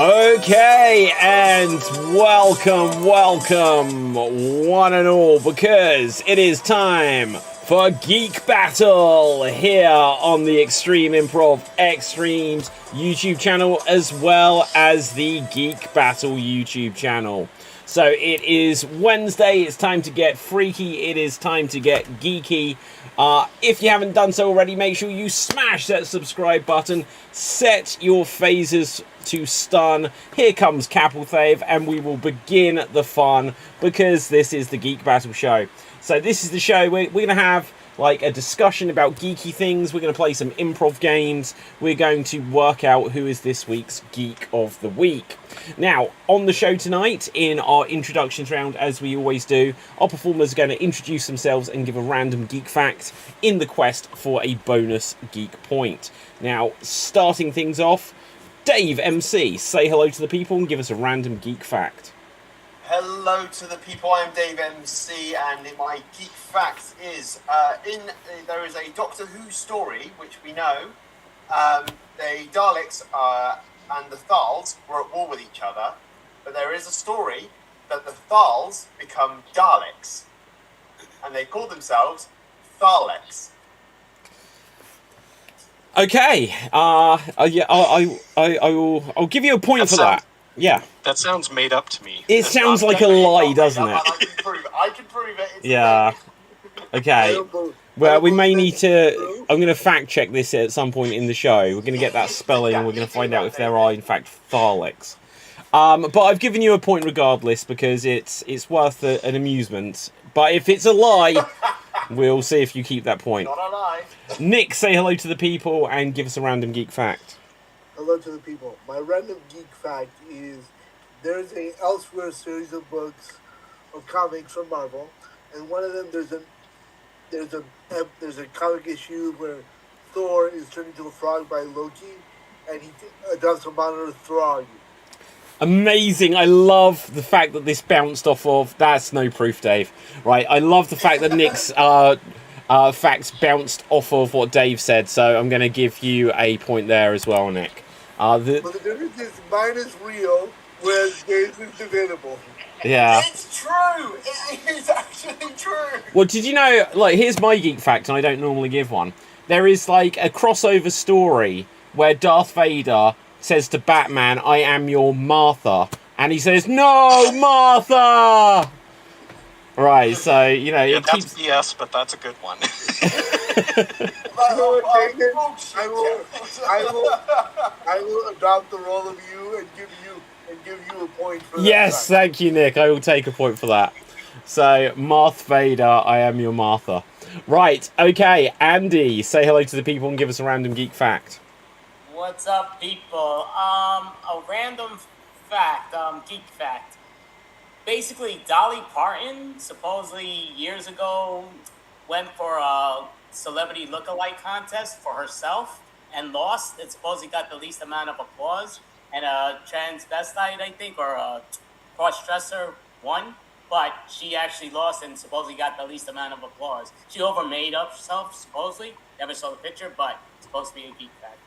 Okay, and welcome, one and all, because it is time for Geek Battle here on the Extreme Improv Xstreamed YouTube channel, as well as the Geek Battle YouTube channel. So it is Wednesday, it's time to get freaky, it is time to get geeky. If you haven't done so already, make sure you smash that subscribe button, set your phasers to stun. Here comes Capelthave, and we will begin the fun, because this is the Geek Battle show. So this is the show where we're going to have like a discussion about geeky things. We're going to play some improv games. We're going to work out who is this week's Geek of the Week. Now, on the show tonight, in our introductions round, as we always do, our performers are going to introduce themselves and give a random geek fact in the quest for a bonus geek point. Now, starting things off, Dave MC, say hello to the people and give us a random geek fact. Hello to the people, I'm Dave MC, and my geek fact is, there is a Doctor Who story, which we know, the Daleks and the Thals were at war with each other, but there is a story that the Thals become Daleks, and they call themselves Thaleks. Okay, yeah, I'll give you a point for that. Yeah. That sounds made up to me. It sounds like a lie, doesn't it? I can prove it. It's yeah. Okay. Well, we may need to... I'm going to fact check this at some point in the show. We're going to get that spelling and we're going to find out if there are, in fact, Thaleks. But I've given you a point regardless because it's worth an amusement. But if it's a lie, we'll see if you keep that point. Not a lie. Nick, say hello to the people and give us a random geek fact. Hello to the people. My random geek fact is there's a Elsewhere series of books or comics from Marvel, and one of them there's a comic issue where Thor is turned into a frog by Loki, and he adopts a monitor Throg. Amazing. I love the fact that this bounced off of... That's no proof, Dave. Right, I love the fact that Nick's facts bounced off of what Dave said, so I'm going to give you a point there as well, Nick. But the difference is mine is real, whereas Dave's is debatable. Yeah. It's true! It is actually true! Well, did you know, like, here's my geek fact, and I don't normally give one. There is, like, a crossover story where Darth Vader says to Batman, I am your Martha. And he says, no, Martha! Right, so, you know... Yeah, it that's keeps... BS, but that's a good one. I will adopt the role of you and give you a point for that. Yes, thank you, Nick. I will take a point for that. So, Marth Vader, I am your Martha. Right, okay, Andy, say hello to the people and give us a random geek fact. What's up, people? A random fact, geek fact. Basically, Dolly Parton supposedly years ago went for a celebrity look-alike contest for herself and lost. It supposedly got the least amount of applause. And a transvestite, I think, or a cross-dresser won. But she actually lost and supposedly got the least amount of applause. She overmade herself, supposedly. Never saw the picture, but it's supposed to be a geek fact.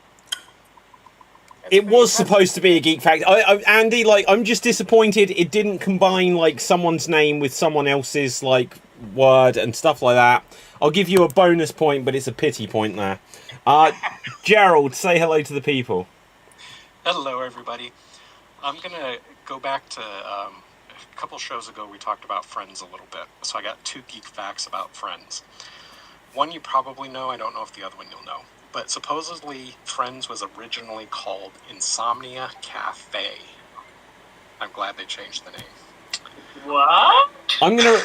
It was supposed to be a geek fact. Andy, like, I'm just disappointed it didn't combine, like, someone's name with someone else's, like, word and stuff like that. I'll give you a bonus point, but it's a pity point there. Gerald, say hello to the people. Hello, everybody. I'm going to go back to a couple shows ago we talked about Friends a little bit. So I got 2 geek facts about Friends. One you probably know. I don't know if the other one you'll know. But supposedly, Friends was originally called Insomnia Cafe. I'm glad they changed the name. What? I'm gonna...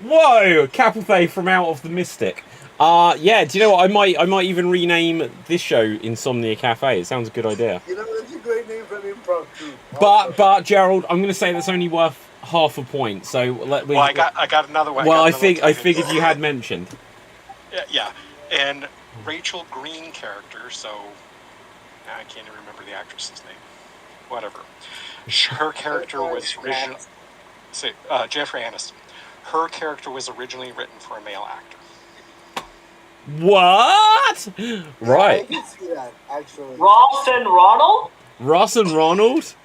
Whoa! Capelthave from Out of the Mystic. Yeah, do you know what? I might even rename this show Insomnia Cafe. It sounds a good idea. You know, that's a great name for an improv too. But Gerald, I'm gonna say that's only worth half a point. So well, I got another one. Well, I figured you had mentioned. Yeah, and Rachel Green character, so I can't even remember the actress's name. Whatever. Her character was originally... Jeffrey Aniston. Her character was originally written for a male actor. What? Right. I can see that, actually. Ross and Ronald? Ross and Ronald?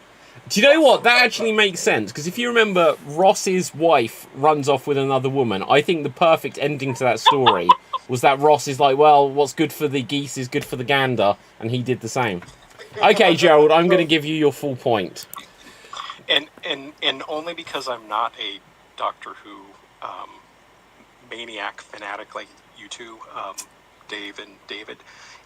Do you know what? That actually makes sense, because if you remember, Ross's wife runs off with another woman. I think the perfect ending to that story was that Ross is like, well, what's good for the geese is good for the gander, and he did the same. Okay, Gerald, I'm going to give you your full point. And only because I'm not a Doctor Who maniac fanatic like you two, Dave and David,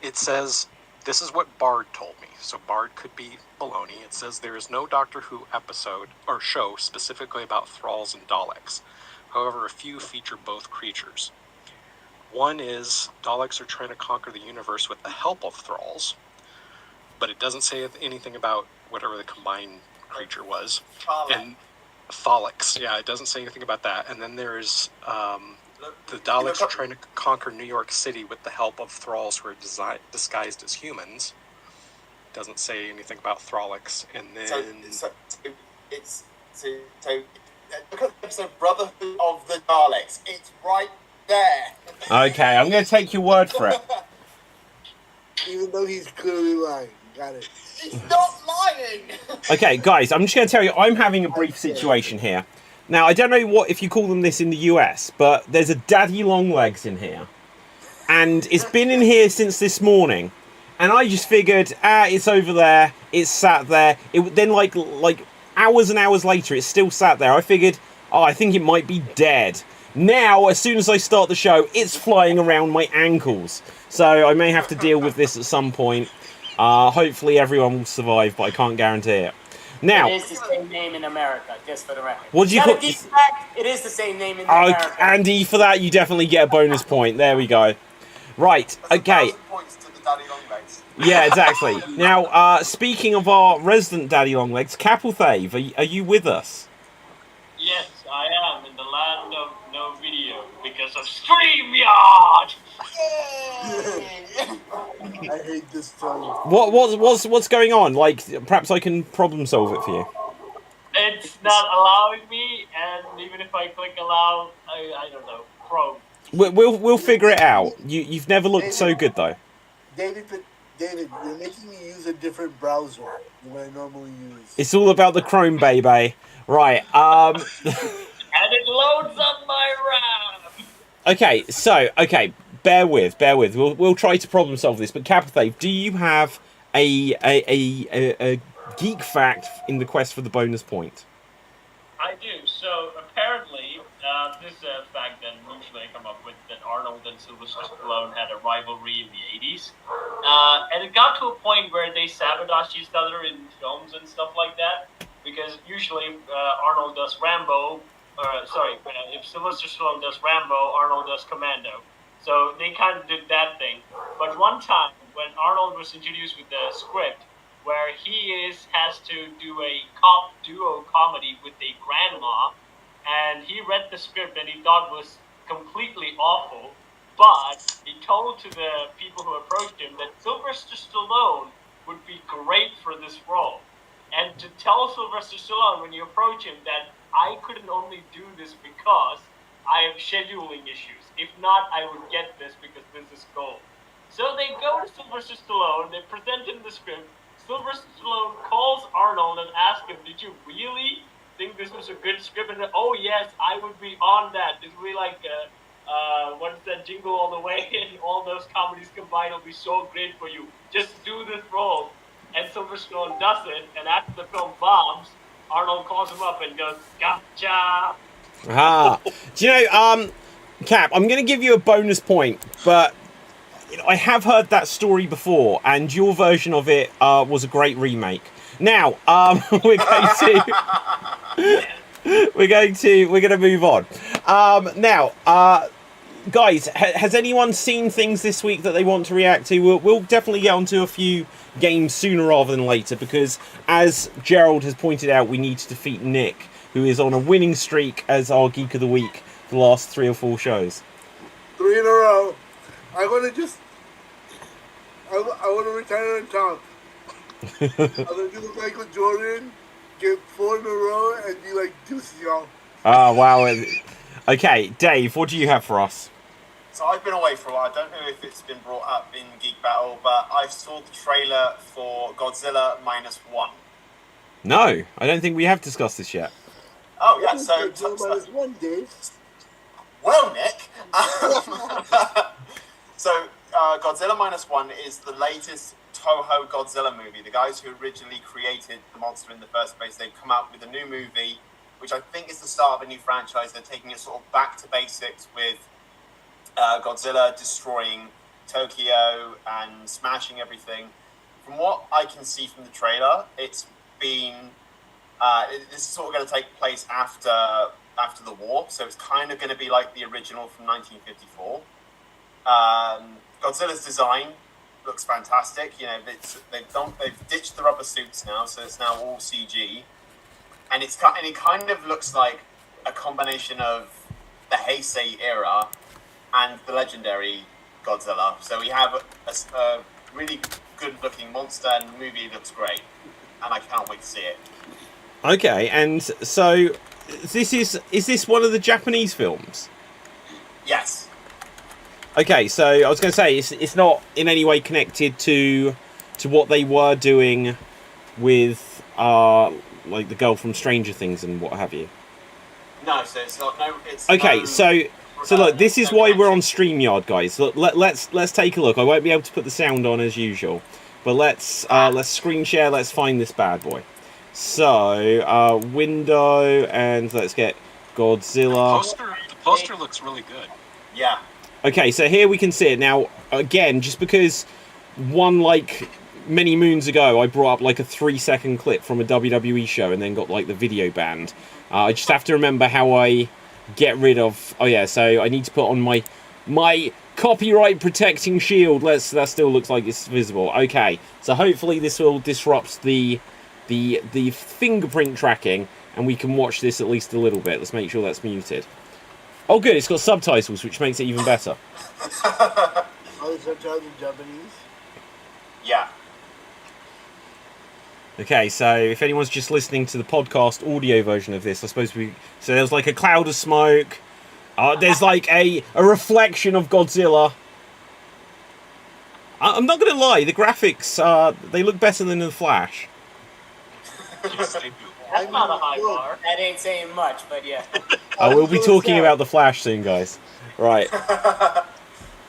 it says, this is what Bard told me. So Bard could be baloney. It says there is no Doctor Who episode or show specifically about Thralls and Daleks. However, a few feature both creatures. One is Daleks are trying to conquer the universe with the help of Thralls, but it doesn't say anything about whatever the combined creature was. And Tholics, yeah, it doesn't say anything about that. And then there's the Daleks are trying to conquer New York City with the help of Thralls who are disguised as humans. Doesn't say anything about Throlics. And then look at the episode Brotherhood of the Daleks. It's right there. Okay, I'm going to take your word for it. Even though he's clearly lying. Got it. He's not lying. Okay, guys, I'm just going to tell you, I'm having a brief situation here. Now, I don't know if you call them this in the US, but there's a daddy long legs in here. And it's been in here since this morning. And I just figured, it's over there, it's sat there. Then like hours and hours later, it's still sat there. I figured, I think it might be dead. Now, as soon as I start the show, it's flying around my ankles. So I may have to deal with this at some point. Hopefully everyone will survive, but I can't guarantee it. Now, it is the same name in America, just for the record. What do you call it? It is the same name in America. Andy, for that you definitely get a bonus point. There we go. Right, okay. Points to the daddy long legs. Yeah, exactly. Now, speaking of our resident daddy long legs, Capelthave, are you with us? Yes, I am in the land of no video because of StreamYard. I hate this tone. What's going on? Like, perhaps I can problem solve it for you. It's not allowing me, and even if I click allow, I don't know, Chrome. We'll figure it out. You've never looked so good though. David, you're making me use a different browser than I normally use. It's all about the Chrome, baby. Right. And it loads up my RAM. Okay. Bear with. We'll try to problem solve this. But Capelthave, do you have a geek fact in the quest for the bonus point? I do. So apparently, this is a fact that usually I come up with, that Arnold and Sylvester Stallone had a rivalry in the 80s. And it got to a point where they sabotaged each other in films and stuff like that. Because usually Arnold does Rambo, if Sylvester Stallone does Rambo, Arnold does Commando. So they kind of did that thing. But one time, when Arnold was introduced with the script, where he has to do a cop duo comedy with a grandma, and he read the script and he thought was completely awful, but he told to the people who approached him that Sylvester Stallone would be great for this role. And to tell Sylvester Stallone when you approach him that I couldn't only do this because I have scheduling issues. If not, I would get this because this is gold. So they go to Sylvester Stallone, they present him the script. Sylvester Stallone calls Arnold and asks him, did you really think this was a good script? And oh yes, I would be on that. It would be like, what's that, Jingle All the Way? And all those comedies combined will be so great for you. Just do this role. And Sylvester Stallone does it, and after the film bombs, Arnold calls him up and goes, gotcha! Do you know, Cap, I'm going to give you a bonus point, but I have heard that story before, and your version of it was a great remake. Now, we're going to move on. Now, guys, has anyone seen things this week that they want to react to? We'll definitely get onto a few games sooner rather than later, because as Gerald has pointed out, we need to defeat Nick, who is on a winning streak as our Geek of the Week for the last 3 or 4 shows. 3 in a row. I want to retire on top. I'm going to do the Michael Jordan, get 4 in a row, and be like, deuces, y'all. Oh, wow. Okay, Dave, what do you have for us? So I've been away for a while. I don't know if it's been brought up in Geek Battle, but I saw the trailer for Godzilla -1. No, I don't think we have discussed this yet. Oh yeah, so Godzilla -1, Dave. well, Nick. So Godzilla -1 is the latest Toho Godzilla movie. The guys who originally created the monster in the first place, they've come out with a new movie, which I think is the start of a new franchise. They're taking it sort of back to basics with Godzilla destroying Tokyo and smashing everything. From what I can see from the trailer, it's been this is sort of going to take place after the war, so it's kind of going to be like the original from 1954. Godzilla's design looks fantastic. You know, they've ditched the rubber suits now, so it's now all CG, and it kind of looks like a combination of the Heisei era and the legendary Godzilla. So we have a really good-looking monster, and the movie looks great, and I can't wait to see it. Okay, and so is this one of the Japanese films? Yes. Okay, so I was going to say it's not in any way connected to what they were doing with like the girl from Stranger Things and what have you. No, so it's not. No, it's okay. No, so look, this is why we're on StreamYard, guys. Look, let's take a look. I won't be able to put the sound on as usual, but let's screen share. Let's find this bad boy. So window, and let's get Godzilla. The poster looks really good. Yeah. Okay, so here we can see it. Now, again, just because many moons ago, I brought up like a 3-second clip from a WWE show and then got like the video banned. I just have to remember how I get rid of... Oh yeah, so I need to put on my copyright protecting shield. That still looks like it's visible. Okay, so hopefully this will disrupt the fingerprint tracking and we can watch this at least a little bit. Let's make sure that's muted. Oh good, it's got subtitles, which makes it even better. Oh, the subtitles in Japanese? Yeah. Okay, so if anyone's just listening to the podcast audio version of this, I suppose so there's like a cloud of smoke. There's like a reflection of Godzilla. I'm not going to lie, the graphics, they look better than The Flash. Yes, they do. That's not a high bar. That ain't saying much, but yeah. We'll be talking about The Flash soon, guys. Right.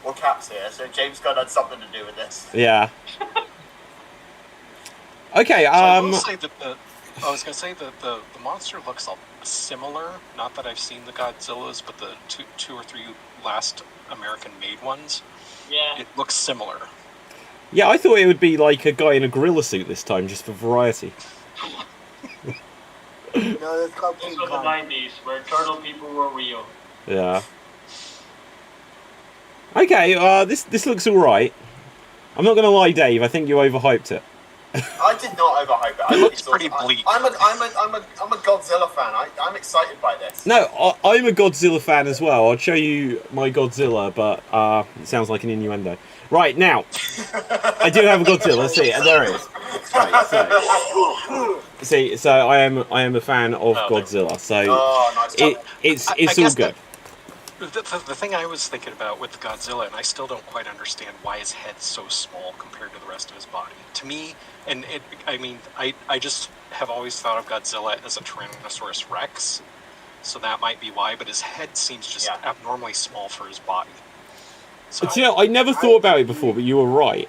Well, Cap's here, so James Gunn had something to do with this. Yeah. Okay, So I will say that I was going to say that the monster looks similar. Not that I've seen the Godzillas, but the two or three last American-made ones. Yeah. It looks similar. Yeah, I thought it would be like a guy in a gorilla suit this time, just for variety. No, that's called Those King were the Kong. 90s, where turtle people were real. Yeah. Okay, this looks alright. I'm not going to lie, Dave, I think you overhyped it. I did not overhype it. It looks pretty bleak. I'm a Godzilla fan. I'm excited by this. No, I'm a Godzilla fan as well. I'll show you my Godzilla, but it sounds like an innuendo. Right, now, I do have a Godzilla. Let's see, there it is. Right, so I am a fan of Godzilla. So it's all good. The thing I was thinking about with Godzilla, and I still don't quite understand why his head's so small compared to the rest of his body. To me, I just have always thought of Godzilla as a Tyrannosaurus Rex, so that might be why, but his head seems just abnormally small for his body. So, But, I never thought about it before, but you were right.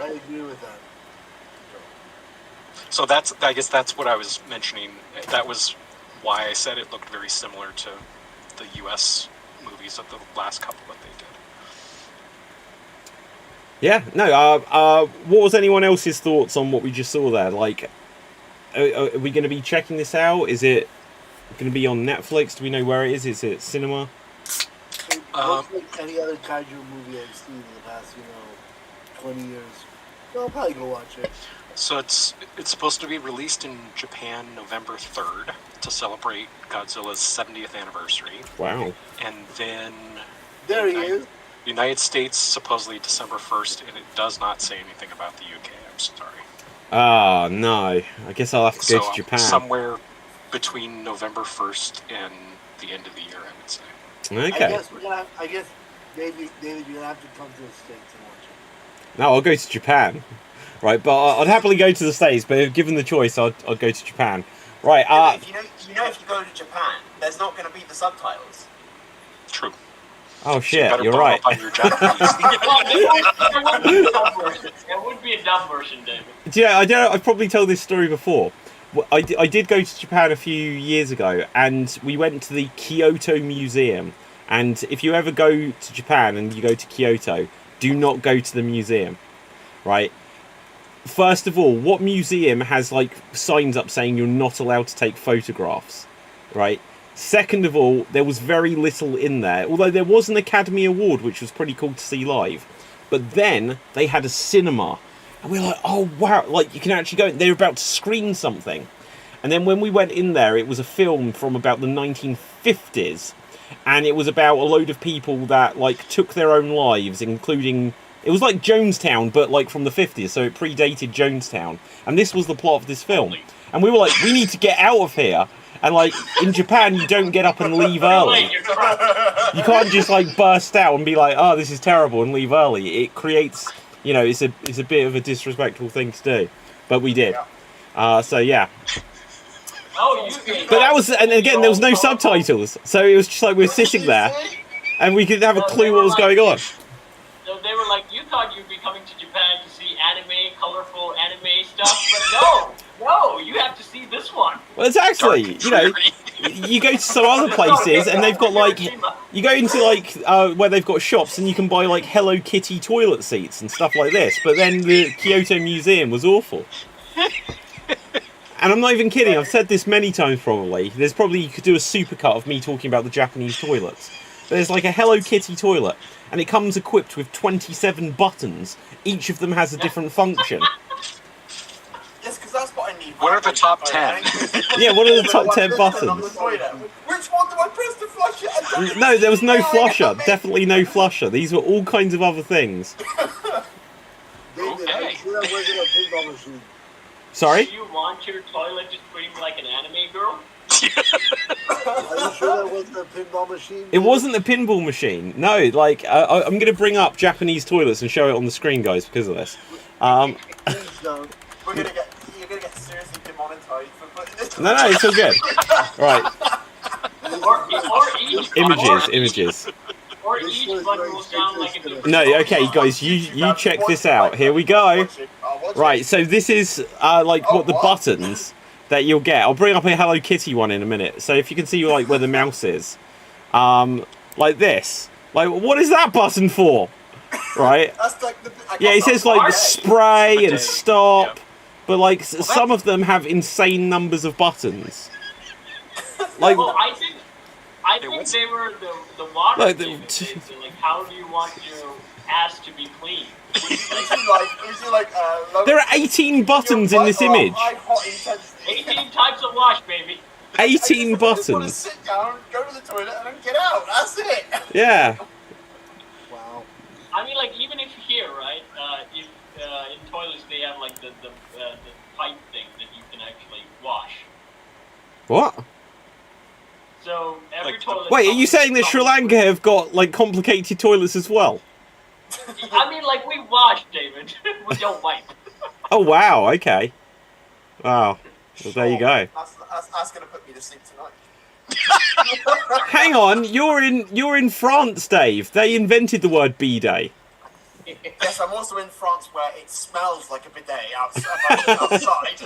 I agree with that. So I guess that's what I was mentioning. That was why I said it looked very similar to the U.S. movies of the last couple that they did. Yeah, no, what was anyone else's thoughts on what we just saw there? Like, are we going to be checking this out? Is it going to be on Netflix? Do we know where it is? Is it cinema? It looks like any other kaiju movie I've seen in the past, 20 years. So I'll probably go watch it. So it's supposed to be released in Japan November 3rd to celebrate Godzilla's 70th anniversary. Wow. And then There he is. United States supposedly December 1st, and it does not say anything about the UK. I'm sorry. Ah, no. I guess I'll have to go to Japan. Somewhere between November 1st and the end of the year, I would say. Okay. I guess David, you're gonna have to come to the States and watch it. No, I'll go to Japan. right? But I'd happily go to the States, but if given the choice, I'd go to Japan. Right. Yeah, but if you go to Japan, there's not going to be the subtitles. True. Oh So shit, better you're bump right. up on your Japanese. There would be a dub version, David. Yeah, I don't know, I've probably told this story before. I did go to Japan a few years ago, and we went to the Kyoto Museum. And if you ever go to Japan and you go to Kyoto, do not go to the museum, right? First of all, what museum has like signs up saying you're not allowed to take photographs, right? Second of all, there was very little in there, although there was an Academy Award, which was pretty cool to see live. But then they had a cinema, and we were like, oh wow, like you can actually go, they're about to screen something. And then when we went in there, it was a film from about the 1950s, and it was about a load of people that like took their own lives, including, it was like Jonestown, but like from the 50s, so it predated Jonestown. And this was the plot of this film. And we were like, we need to get out of here. And like in Japan, you don't get up and leave early. You can't just like burst out and be like, "Oh, this is terrible," and leave early. It creates, you know, it's a bit of a disrespectful thing to do, but we did. So yeah. But that was, and again, there was no subtitles, so it was just like we were sitting there, and we could have a clue what was going on. So they were like, you thought you'd be coming to Japan to see anime, colorful anime stuff, but no, you have to see this one. Well, it's actually, you know, you go to some other places and they've got like, you go into like where they've got shops and you can buy like Hello Kitty toilet seats and stuff like this. But then the Kyoto Museum was awful. And I'm not even kidding. I've said this many times probably. There's probably, you could do a supercut of me talking about the Japanese toilets. But there's like a Hello Kitty toilet and it comes equipped with 27 buttons. Each of them has a different function. Yes, because that's what I need. What are the top 10? Yeah, what are the top 10 buttons? Which one do I press to flush it? No, there was no flusher. Definitely no flusher. These were all kinds of other things. David, I'm sure that wasn't a pinball machine. Sorry? Do you want your toilet to scream like an anime girl? Are you sure that wasn't a pinball machine? It wasn't a pinball machine. No, like, I'm going to bring up Japanese toilets and show it on the screen, guys, because of this. Please don't. You're gonna get seriously demonetized for putting this. No, it's all good. Right. Images. Or each one will sound like a different. No, okay, guys, you check this out. Here we go. Right, so this is like what the buttons that you'll get. I'll bring up a Hello Kitty one in a minute. So if you can see like where the mouse is, like this. Like, what is that button for? Right? Yeah, it says like the spray and stop, but like some of them have insane numbers of buttons. Like, well, I think they were the water. Like like, how do you want your ass to be clean? there are 18 buttons in this image. 18 types of wash, baby. 18 I just want to buttons. sit down, go to the toilet, and then get out. That's it. Yeah. Wow. I mean, like, even if here, right, in toilets they have like the pipe thing that you can actually wash. What? So every toilet. Wait, are you saying that Sri Lanka have got like complicated toilets as well? I mean, like, we wash, David. We don't wipe. Oh wow, okay. Wow. Well, there you go. That's gonna put me to sleep tonight. Hang on, you're in France, Dave. They invented the word bidet. Yes, I'm also in France where it smells like a bidet outside.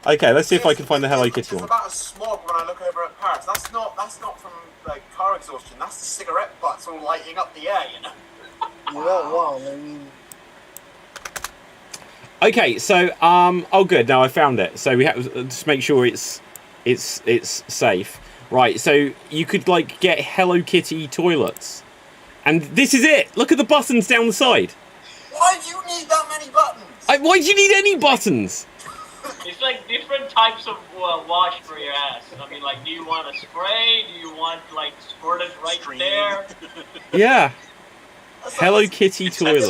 Okay, let's see if I can find the Hello Kitty It's one. about a smog when I look over at Paris. That's not from like car exhaustion. That's the cigarette butts all lighting up the air, you know. You're not wrong. I mean, Okay, so oh good, now I found it. So we have to just make sure it's safe. Right, so you could like get Hello Kitty toilets. And this is it. Look at the buttons down the side. Why do you need that many buttons? Why do you need any buttons? It's like different types of wash for your ass. I mean, like, do you want a spray? Do you want, like, squirted right there? Yeah. Hello Kitty toilet.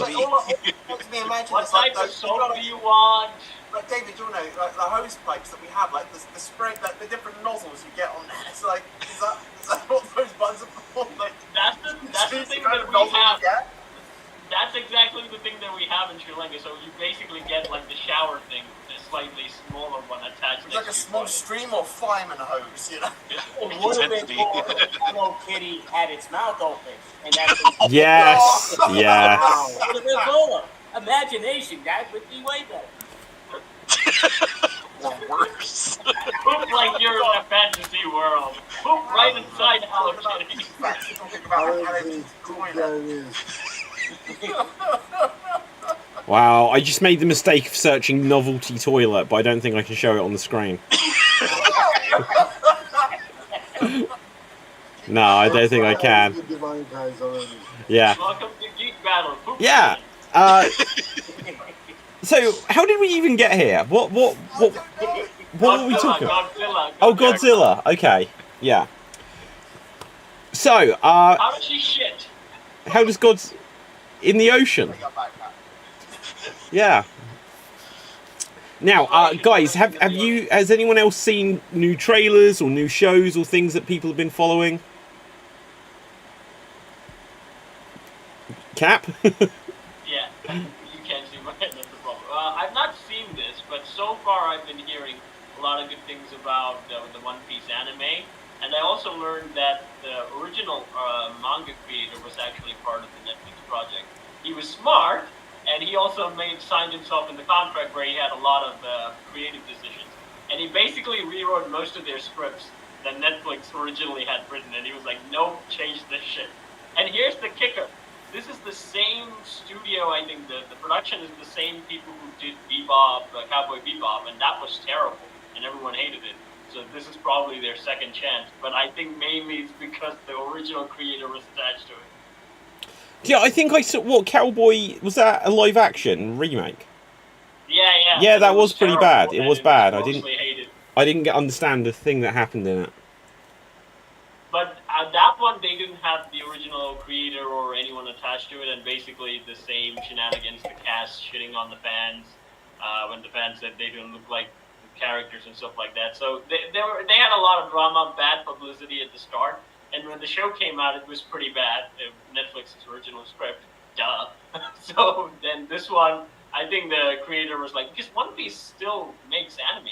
What type of soap do you want? Like, David, you know, like the hose pipes that we have, like the spray, like the different nozzles you get on there. It's like, is that what those buttons are for? Like, that's the thing that we have. That's exactly the thing that we have in Sri Lanka. So you basically get like the shower thing, the slightly smaller one attached. It's like a small stream or fireman hose, you know. It would have been cool if Hello Kitty had its mouth open, and that's Yes, yes. It would have been cooler. Imagination, that would be way better. Or worse. Poop like you're in a fantasy world. Poop right inside Hello Kitty. Talking about how they toilet. Wow, I just made the mistake of searching novelty toilet, but I don't think I can show it on the screen. No, I don't think I can. Yeah. Welcome to Geek Battle. Poop Yeah. So, how did we even get here? What were we talking about? Godzilla. Oh, Godzilla. Okay. Yeah. So, How does she shit? how does God's in the ocean? Yeah. Now, guys, has anyone else seen new trailers or new shows or things that people have been following? Cap? Yeah, you can't see my head, that's the problem. I've not seen this, but so far I've been hearing a lot of good things about the One Piece anime, and I also learned that the original manga creator was actually part of the Netflix project. He was smart, and he also signed himself in the contract where he had a lot of creative decisions, and he basically rewrote most of their scripts that Netflix originally had written, and he was like, nope, change this shit. And here's the kicker. This is the same studio, I think the production is the same people who did Bebop, Cowboy Bebop, and that was terrible, and everyone hated it. So this is probably their second chance, but I think mainly it's because the original creator was attached to it. Yeah, I think I saw, Cowboy, was that a live action remake? Yeah. Yeah, that was pretty terrible, bad. It and was bad. mostly hated. I didn't understand the thing that happened in it. But that one, they didn't have the original creator or anyone attached to it, and basically the same shenanigans, the cast shitting on the fans, when the fans said they didn't look like the characters and stuff like that. So they had a lot of drama, bad publicity at the start, and when the show came out, it was pretty bad. Netflix's original script, duh. So then this one, I think the creator was like, because One Piece still makes anime,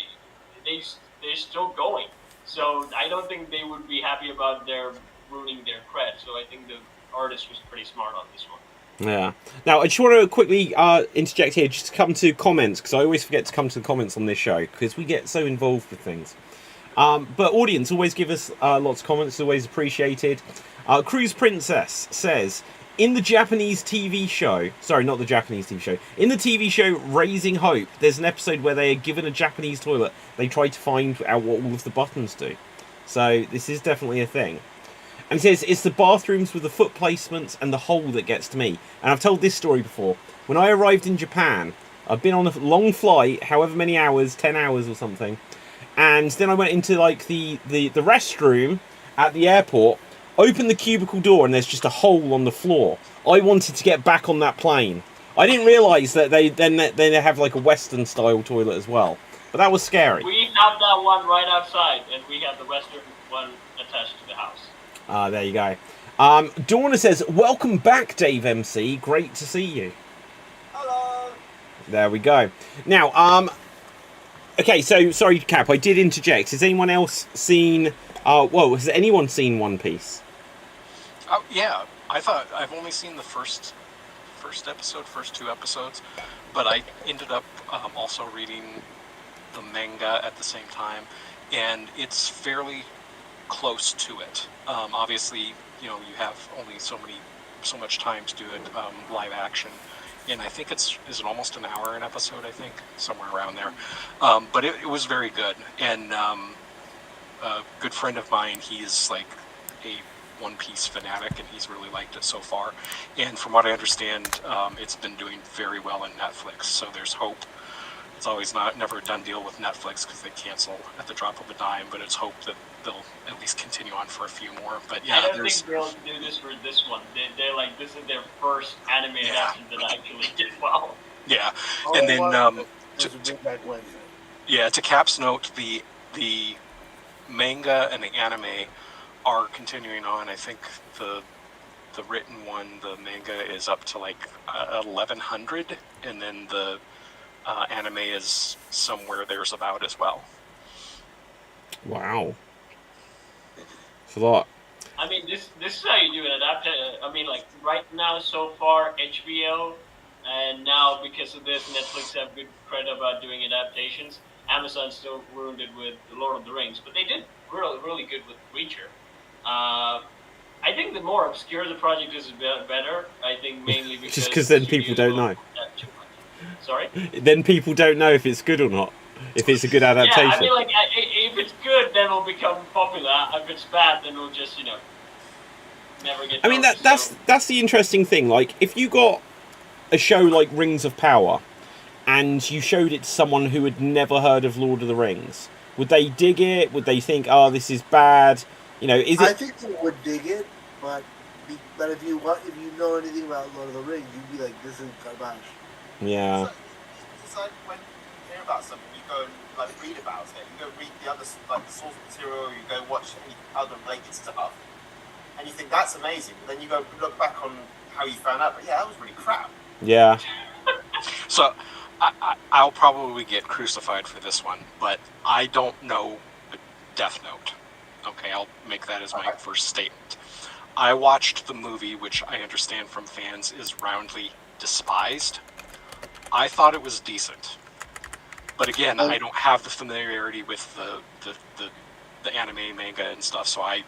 they're still going. So I don't think they would be happy about their ruining their cred. So I think the artist was pretty smart on this one. Yeah. Now, I just want to quickly interject here, just to come to comments, because I always forget to come to the comments on this show, because we get so involved with things. But audience, always give us lots of comments, it's always appreciated. Cruise Princess says, in the Japanese TV show, sorry, not the Japanese TV show, in the TV show Raising Hope, there's an episode where they are given a Japanese toilet. They try to find out what all of the buttons do. So this is definitely a thing. And it says, it's the bathrooms with the foot placements and the hole that gets to me. And I've told this story before. When I arrived in Japan, I've been on a long flight, however many hours, 10 hours or something. And then I went into like the restroom at the airport, opened the cubicle door, and there's just a hole on the floor. I wanted to get back on that plane. I didn't realise that they have like a Western style toilet as well. But that was scary. We have that one right outside, and we have the Western one attached to the house. There you go. Dawna says, welcome back, Dave MC. Great to see you. Hello. There we go. Now, okay, so sorry, Cap, I did interject. Has anyone else seen? Has anyone seen One Piece? Yeah, I've only seen the first episode, first 2 episodes, but I ended up also reading the manga at the same time, and it's fairly close to it. Obviously, you have only so much time to do it live action, and I think is it almost an hour an episode, I think, somewhere around there. But it was very good, and a good friend of mine, he's like a One Piece fanatic, and he's really liked it so far. And from what I understand, it's been doing very well on Netflix, so there's hope. It's always never a done deal with Netflix because they cancel at the drop of a dime, but it's hope that they'll at least continue on for a few more. But yeah, I don't think they'll do this for this one. They're like, this is their first anime adaptation that actually did well. Yeah, and then to Cap's note, the manga and the anime are continuing on. I think the the written one, the manga is up to like 1100, and then the anime is somewhere there's about as well. Wow. It's a lot. I mean, this is how you do an adaptation. I mean, like right now, so far, HBO, and now because of this, Netflix have good credit about doing adaptations. Amazon still ruined it with The Lord of the Rings, but they did really good with Reacher. I think the more obscure the project is, better. I think mainly because Just because then people don't know. Sorry? Then people don't know if it's good or not. If it's a good adaptation. Yeah, I mean, like, if it's good, then it'll become popular. If it's bad, then it'll just, never get. I mean, that's the interesting thing. Like, if you got a show like Rings of Power, and you showed it to someone who had never heard of Lord of the Rings, would they dig it? Would they think, "Oh, this is bad"? Is it? I think they would dig it, but if you know anything about Lord of the Rings, you'd be like, "This is garbage." Yeah. It's like when you hear about something, you go and read about it. You go read the other the source material. You go watch any other related stuff, and you think that's amazing. But then you go look back on how you found out. But yeah, that was really crap. Yeah. So I'll probably get crucified for this one, but I don't know Death Note. Okay, I'll make that as my first statement. I watched the movie, which I understand from fans is roundly despised. I thought it was decent, but again, I don't have the familiarity with the anime, manga, and stuff. So I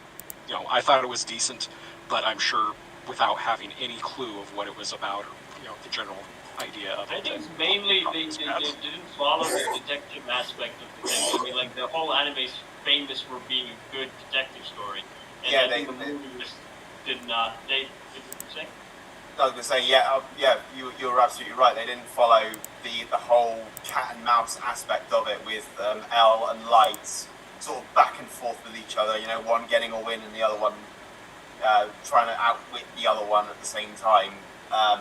thought it was decent, but I'm sure without having any clue of what it was about, or the general idea of it. I think it's mainly they didn't follow the detective aspect of the thing. I mean, like the whole anime is famous for being a good detective story, and Yeah, I think the movie just did not. They didn't say. I was going to say, you're absolutely right. They didn't follow the whole cat and mouse aspect of it with Elle and Light sort of back and forth with each other. One getting a win and the other one trying to outwit the other one at the same time. I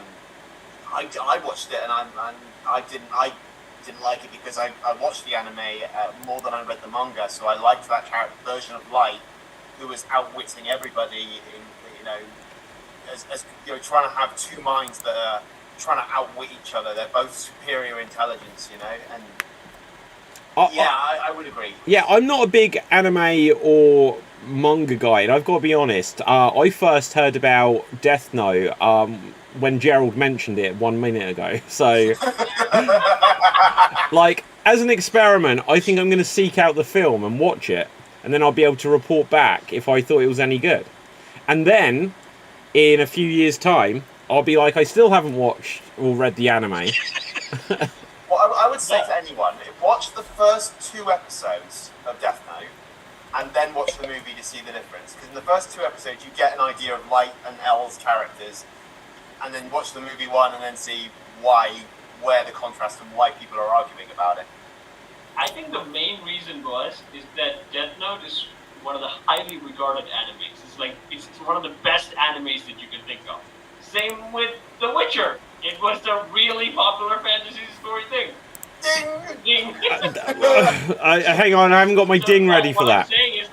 watched it and I didn't like it because I watched the anime more than I read the manga. So I liked that version of Light who was outwitting everybody as trying to have two minds that are trying to outwit each other. They're both superior intelligence, and I would agree. Yeah, I'm not a big anime or manga guy, and I've got to be honest. I first heard about Death Note when Gerald mentioned it 1 minute ago. So, as an experiment, I think I'm going to seek out the film and watch it, and then I'll be able to report back if I thought it was any good. And then, in a few years' time, I'll be like, I still haven't watched or read the anime. Well, I would say to anyone, watch the first 2 episodes of Death Note, and then watch the movie to see the difference. Because in the first 2 episodes, you get an idea of Light and Elle's characters, and then watch the movie 1 and then see where the contrast and why people are arguing about it. I think the main reason is that Death Note is one of the highly regarded animes. It's one of the best animes that you can think of. Same with The Witcher. It was a really popular fantasy story thing. Ding! Hang on, I haven't got my ding ready for that. What I'm saying is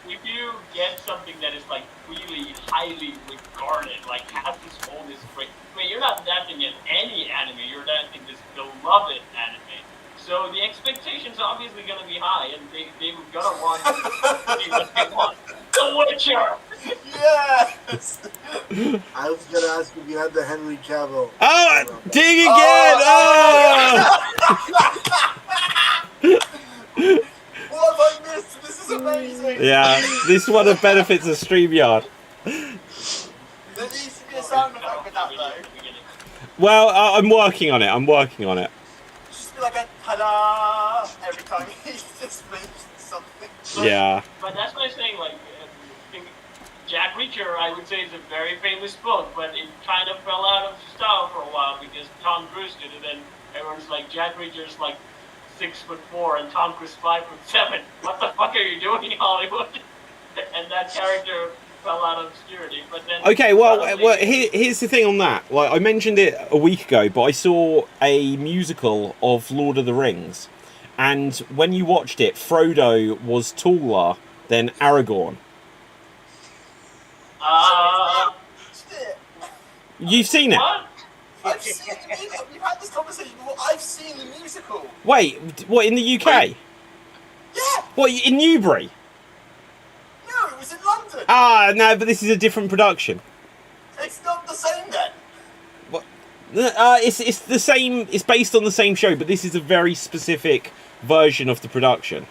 if you get something that is really highly regarded, has all this great. I mean, you're not adapting any anime. You're adapting this beloved anime. So the expectations are obviously going to be high, and they were going to want to see what they want. The Witcher! Yes! I was going to ask if you had the Henry Cavill. Oh, ding again! What have I missed? This is amazing! Yeah, this one of benefits of StreamYard. There needs to be a sound effect with that, though. Well, I'm working on it. Just be like a ta-da every time he just mentions something. Yeah. But that's what I'm saying, Jack Reacher, I would say, is a very famous book, but it kind of fell out of style for a while because Tom Cruise did it, and everyone's like, Jack Reacher's 6'4" and Tom Cruise 5'7". What the fuck are you doing in Hollywood? And that character fell out of obscurity. But then Okay, well, here's the thing on that. I mentioned it a week ago, but I saw a musical of Lord of the Rings, and when you watched it, Frodo was taller than Aragorn. You've seen it? What? I've seen the musical. We've had this conversation before. I've seen the musical. Wait, what, in the UK? Wait. Yeah. What, in Newbury? No, it was in London. Ah, no, but this is a different production. It's not the same then. It's the same. It's based on the same show, but this is a very specific version of the production.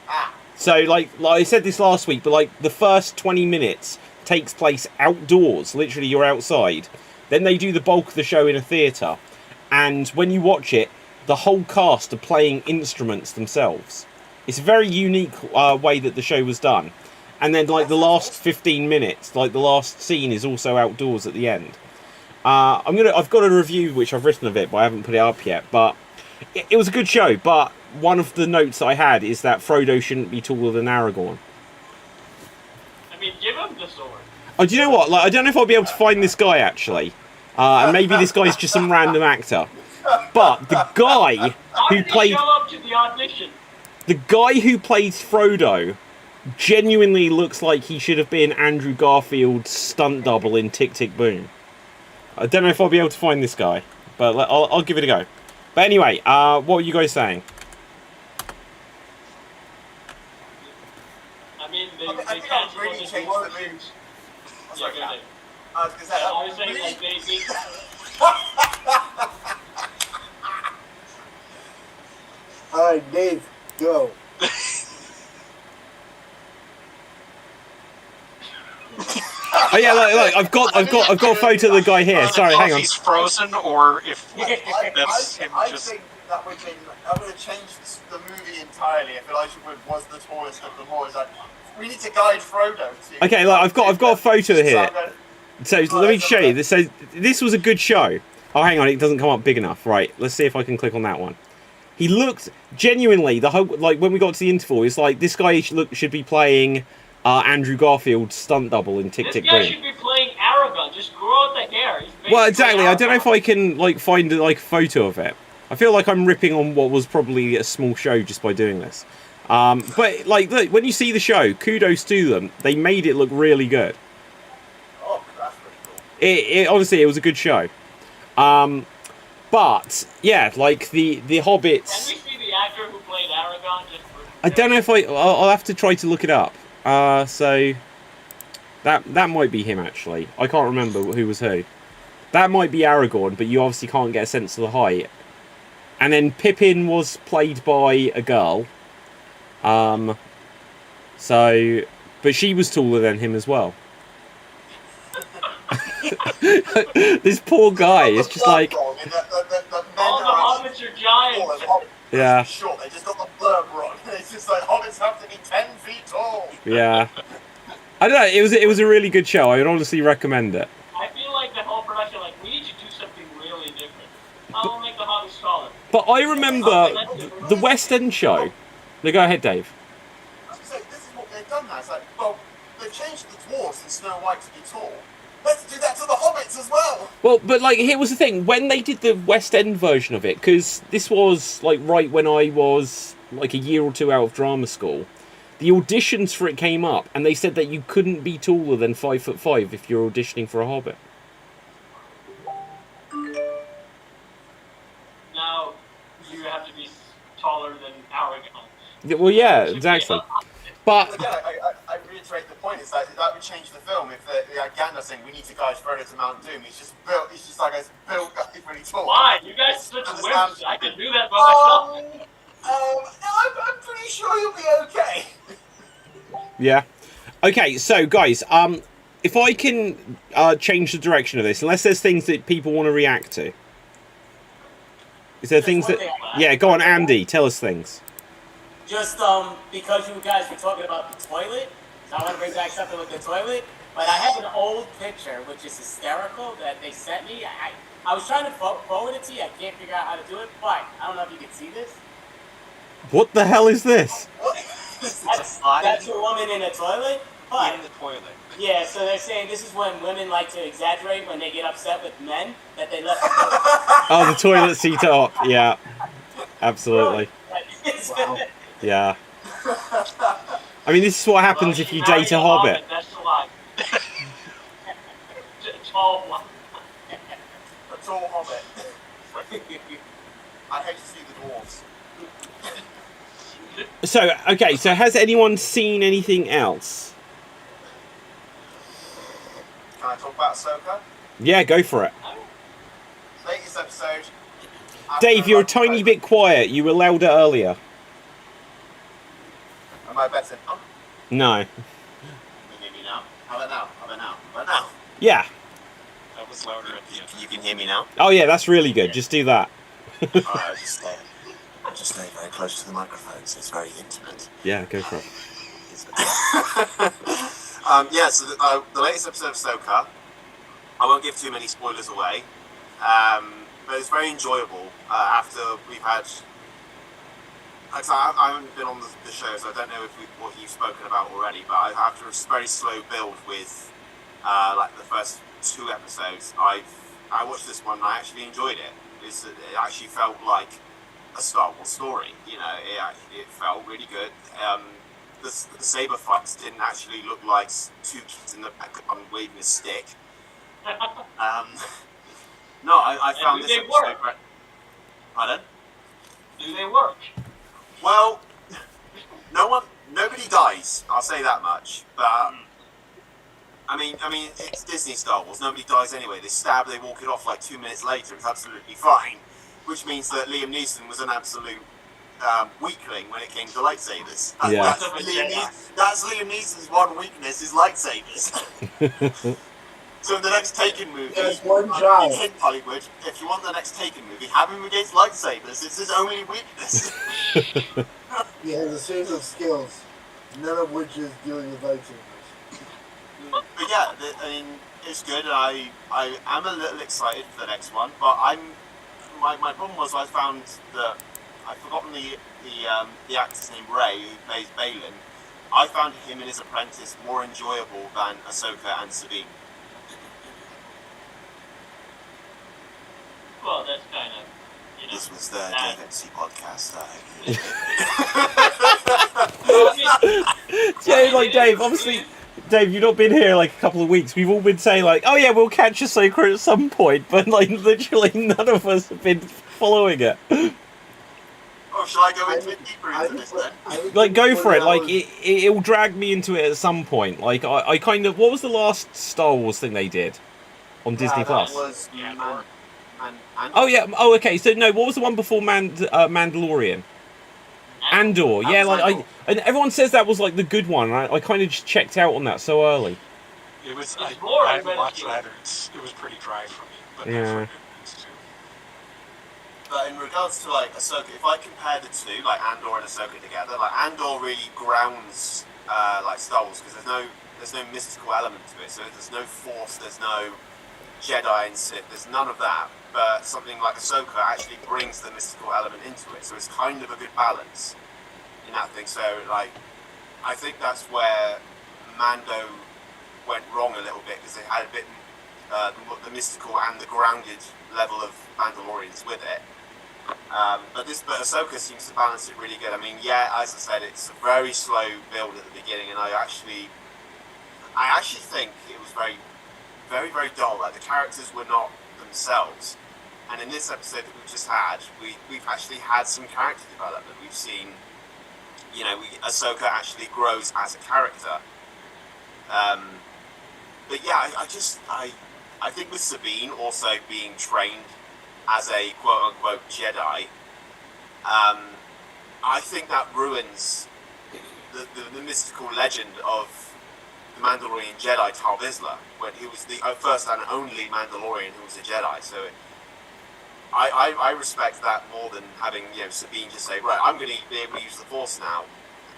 Ah. So, like I said this last week, but like the first 20 minutes takes place outdoors. Literally, you're outside. Then they do the bulk of the show in a theatre, and when you watch it, the whole cast are playing instruments themselves. It's a very unique way that the show was done. And then, like the last 15 minutes, like the last scene is also outdoors at the end. I've got a review which I've written of it, but I haven't put it up yet. But it was a good show. But one of the notes I had is that Frodo shouldn't be taller than Aragorn. I mean, give him the sword. Oh, do you know what? Like, I don't know if I'll be able to find this guy actually, and maybe this guy's just some random actor. But the guy Why who did he played show up to the audition? the guy who plays Frodo genuinely looks like he should have been Andrew Garfield's stunt double in Tick Tick Boom. I don't know if I'll be able to find this guy, but I'll give it a go. But anyway, what were you guys saying? I mean, I think that canceled really his changed work. the mood. Yeah, Sorry, go Kat. ahead. I was going to say, I that was saying, really... like, All right, Dave, go. Oh yeah, look, I've got a photo of the guy here. Sorry, hang on. If he's frozen, or if that's him I just. think that would have changed the movie entirely if Elijah Wood was the tallest of them all. It's like, we need to guide Frodo to... Okay, look, I've got a photo here. So let me show you. This was a good show. Oh, hang on, it doesn't come up big enough. Right, let's see if I can click on that one. He looked genuinely the whole like when we got to the interval. It's like this guy should be playing Andrew Garfield's stunt double in Tick Tick This guy Boom. should be playing Aragon. Just grow out the hair. He's Well, basically exactly. I don't know if Aragorn. I can like find like a photo of it. I feel like I'm ripping on what was probably a small show just by doing this. But like, look, when you see the show, kudos to them. They made it look really good. Oh, that's pretty cool. It honestly, it was a good show. But yeah, like the Can Hobbits. we see the actor who played Aragon? Just for... I don't know if I'll have to try to look it up. So that might be him actually. I can't remember who was who. That might be Aragorn, but you obviously can't get a sense of the height. And then Pippin was played by a girl. So, but she was taller than him as well. This poor guy is just like, The All men the are hobbits are giants. yeah, short. They just got the blurb wrong. It's just like hobbits have to be 10 feet tall. yeah. I don't know. It was a really good show. I would honestly recommend it. I feel like the whole production, like, we need to do something really different. How will make the hobbits taller? But I remember the West End show. No, go ahead, Dave. I was like, this is what they've done now. It's like, well, they've changed the dwarves and Snow White to be tall. Let's do that to the hobbits as well. Well, but like, here was the thing. When they did the West End version of it, because this was like right when I was like a year or two out of drama school, the auditions for it came up, and they said that you couldn't be taller than 5'5" if you're auditioning for a Hobbit. Now, you have to be taller than Aragon. Yeah, well, yeah, exactly. But Again, I reiterate the point. Is that would change the film if the Gandalf saying we need to guide Frodo to Mount Doom. He's just built. He's just like a built guy, really tall. Why? You guys such wimps. I can do that by myself. I'm pretty sure you'll be okay. yeah, okay. So, guys, if I can change the direction of this, unless there's things that people want to react to, is there things that? Yeah, go on, Andy. Tell us things. Just because you guys were talking about the toilet, so I want to bring back something with the toilet. But I have an old picture which is hysterical that they sent me. I was trying to forward it to you. I can't figure out how to do it, but I don't know if you can see this. What the hell is this? That's a woman in a toilet. But In the toilet. yeah, so they're saying this is when women like to exaggerate when they get upset with men that they left. Oh, the toilet seat up. Yeah, absolutely. Wow. Yeah. I mean, this is what happens if you date a hobbit. That's a lie. Tall one. tall hobbit. I hate to see the dwarves. So, okay, so has anyone seen anything else? Can I talk about Ahsoka? Yeah, go for it. Latest episode. Dave, you're a tiny bit quiet. You were louder earlier. Am I better now? No. Can you hear me now? How about now? How about now? How about now? Yeah. That was louder at the end. You can hear me now? Oh, yeah, that's really good. Just do that. Alright, just stay very close to the microphone, so it's very intimate. Yeah, go for it. Yeah, so the latest episode of Ahsoka, I won't give too many spoilers away, but it's very enjoyable after we've had... I haven't been on the show, so I don't know what you've spoken about already, but after a very slow build with like the first 2 episodes, I watched this one and I actually enjoyed it. It actually felt like a Star Wars story, you know, it felt really good. The saber fights didn't actually look like 2 kids in the back waving a stick. No, I found this episode great. Pardon? Do they work? Well, nobody dies. I'll say that much. But I mean, it's Disney Star Wars. Nobody dies anyway. They stab, they walk it off like 2 minutes later. It's absolutely fine. Which means that Liam Neeson was an absolute weakling when it came to lightsabers. Yeah. That's Liam Neeson's one weakness: is lightsabers. So in the next Taken movie, There's one job. in Hollywood, if you want the next Taken movie, have him against lightsabers. It's his only weakness. He has a series of skills, none of which is dealing with lightsabers. But yeah, I mean, it's good, and I am a little excited for the next one. But my problem was I found that I've forgotten the actor's name, Ray, who plays Balin. I found him and his apprentice more enjoyable than Ahsoka and Sabine. Well, that's kind of, you know. This was the JFMC podcast. Yeah, like Dave, obviously, Dave, you've not been here like a couple of weeks. We've all been saying like, oh yeah, we'll catch Ahsoka at some point, but like literally none of us have been following it. Oh, shall I go into it deeper into this then? Like, go for it. Like, it will drag me into it at some point. Like, I kind of... What was the last Star Wars thing they did on Disney Plus? That was Oh, yeah. Oh, okay. So, no, what was the one before Mandalorian? Andor. Yeah, like, and everyone says that was, like, the good one. I kind of just checked out on that so early. It was... It's I boring, haven't but watched it's either. It was pretty dry for me. But Yeah. But in regards to like Ahsoka, if I compare the two, like Andor and Ahsoka together, like Andor really grounds like Star Wars because there's no mystical element to it. So there's no Force, there's no Jedi and Sith, there's none of that. But something like Ahsoka actually brings the mystical element into it. So it's kind of a good balance in that thing. So like, I think that's where Mando went wrong a little bit because they had a bit the mystical and the grounded level of Mandalorians with it. But Ahsoka seems to balance it really good. I mean, yeah, as I said, it's a very slow build at the beginning, and I actually think it was very, very, very dull. Like the characters were not themselves. And in this episode that we've just had, we've actually had some character development. We've seen, you know, Ahsoka actually grows as a character. But yeah, I think with Sabine also being trained as a quote-unquote Jedi, I think that ruins the mystical legend of the Mandalorian Jedi Tal Vizsla, when he was the first and only Mandalorian who was a Jedi. So I respect that more than having, you know, Sabine just say, right, I'm going to be able to use the Force now.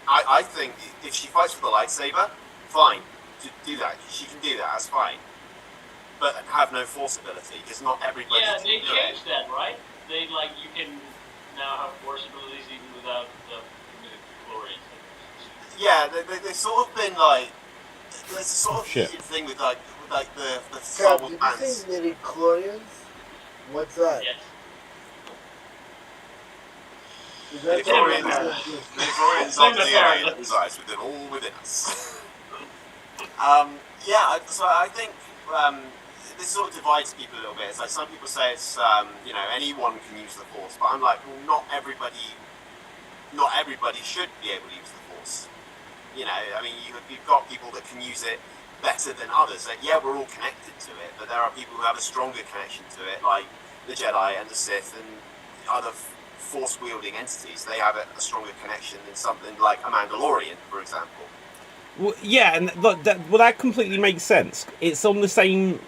I think if she fights with a lightsaber, fine, do that. She can do that, that's fine. But have no Force ability, because not everybody Yeah, can they do changed it. that, right? They, like, you can now have Force abilities even without the midichlorians. Yeah, they've sort of been like, there's a sort of Shit. heated thing with the Star Cap, Wars did you fans. say midichlorians? What's that? Yes. Is that Midichlorians of the area that resides within all within us. So I think this sort of divides people a little bit. It's like some people say it's anyone can use the Force, but I'm like, well, not everybody should be able to use the Force. I mean, you've got people that can use it better than others. Like, yeah, we're all connected to it, but there are people who have a stronger connection to it, like the Jedi and the Sith and other Force-wielding entities. They have a stronger connection than something like a Mandalorian, for example. Well, yeah, and that completely makes sense. It's on the same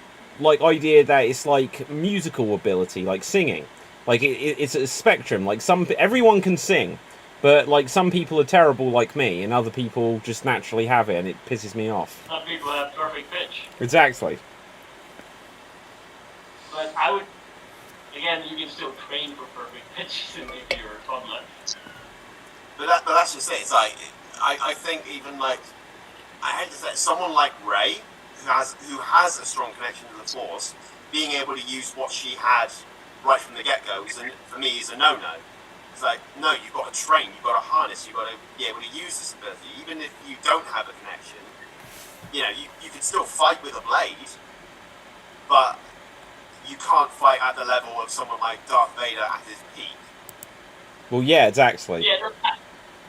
idea that it's like musical ability, like singing. Like it's a spectrum. Like everyone can sing, but like some people are terrible, like me, and other people just naturally have it, and it pisses me off. Some people have perfect pitch. Exactly. But I would, again, you can still train for perfect pitch if you're a toddler. But that's just it. It's like I think even like I hate to say it, someone like Rey, who has a strong connection to the Force, being able to use what she had right from the get-go for me is a no-no. It's like, no, you've got to train, you've got to harness, you've got to be able to use this ability. Even if you don't have a connection, you can still fight with a blade, but you can't fight at the level of someone like Darth Vader at his peak. Well, yeah, exactly. Yeah,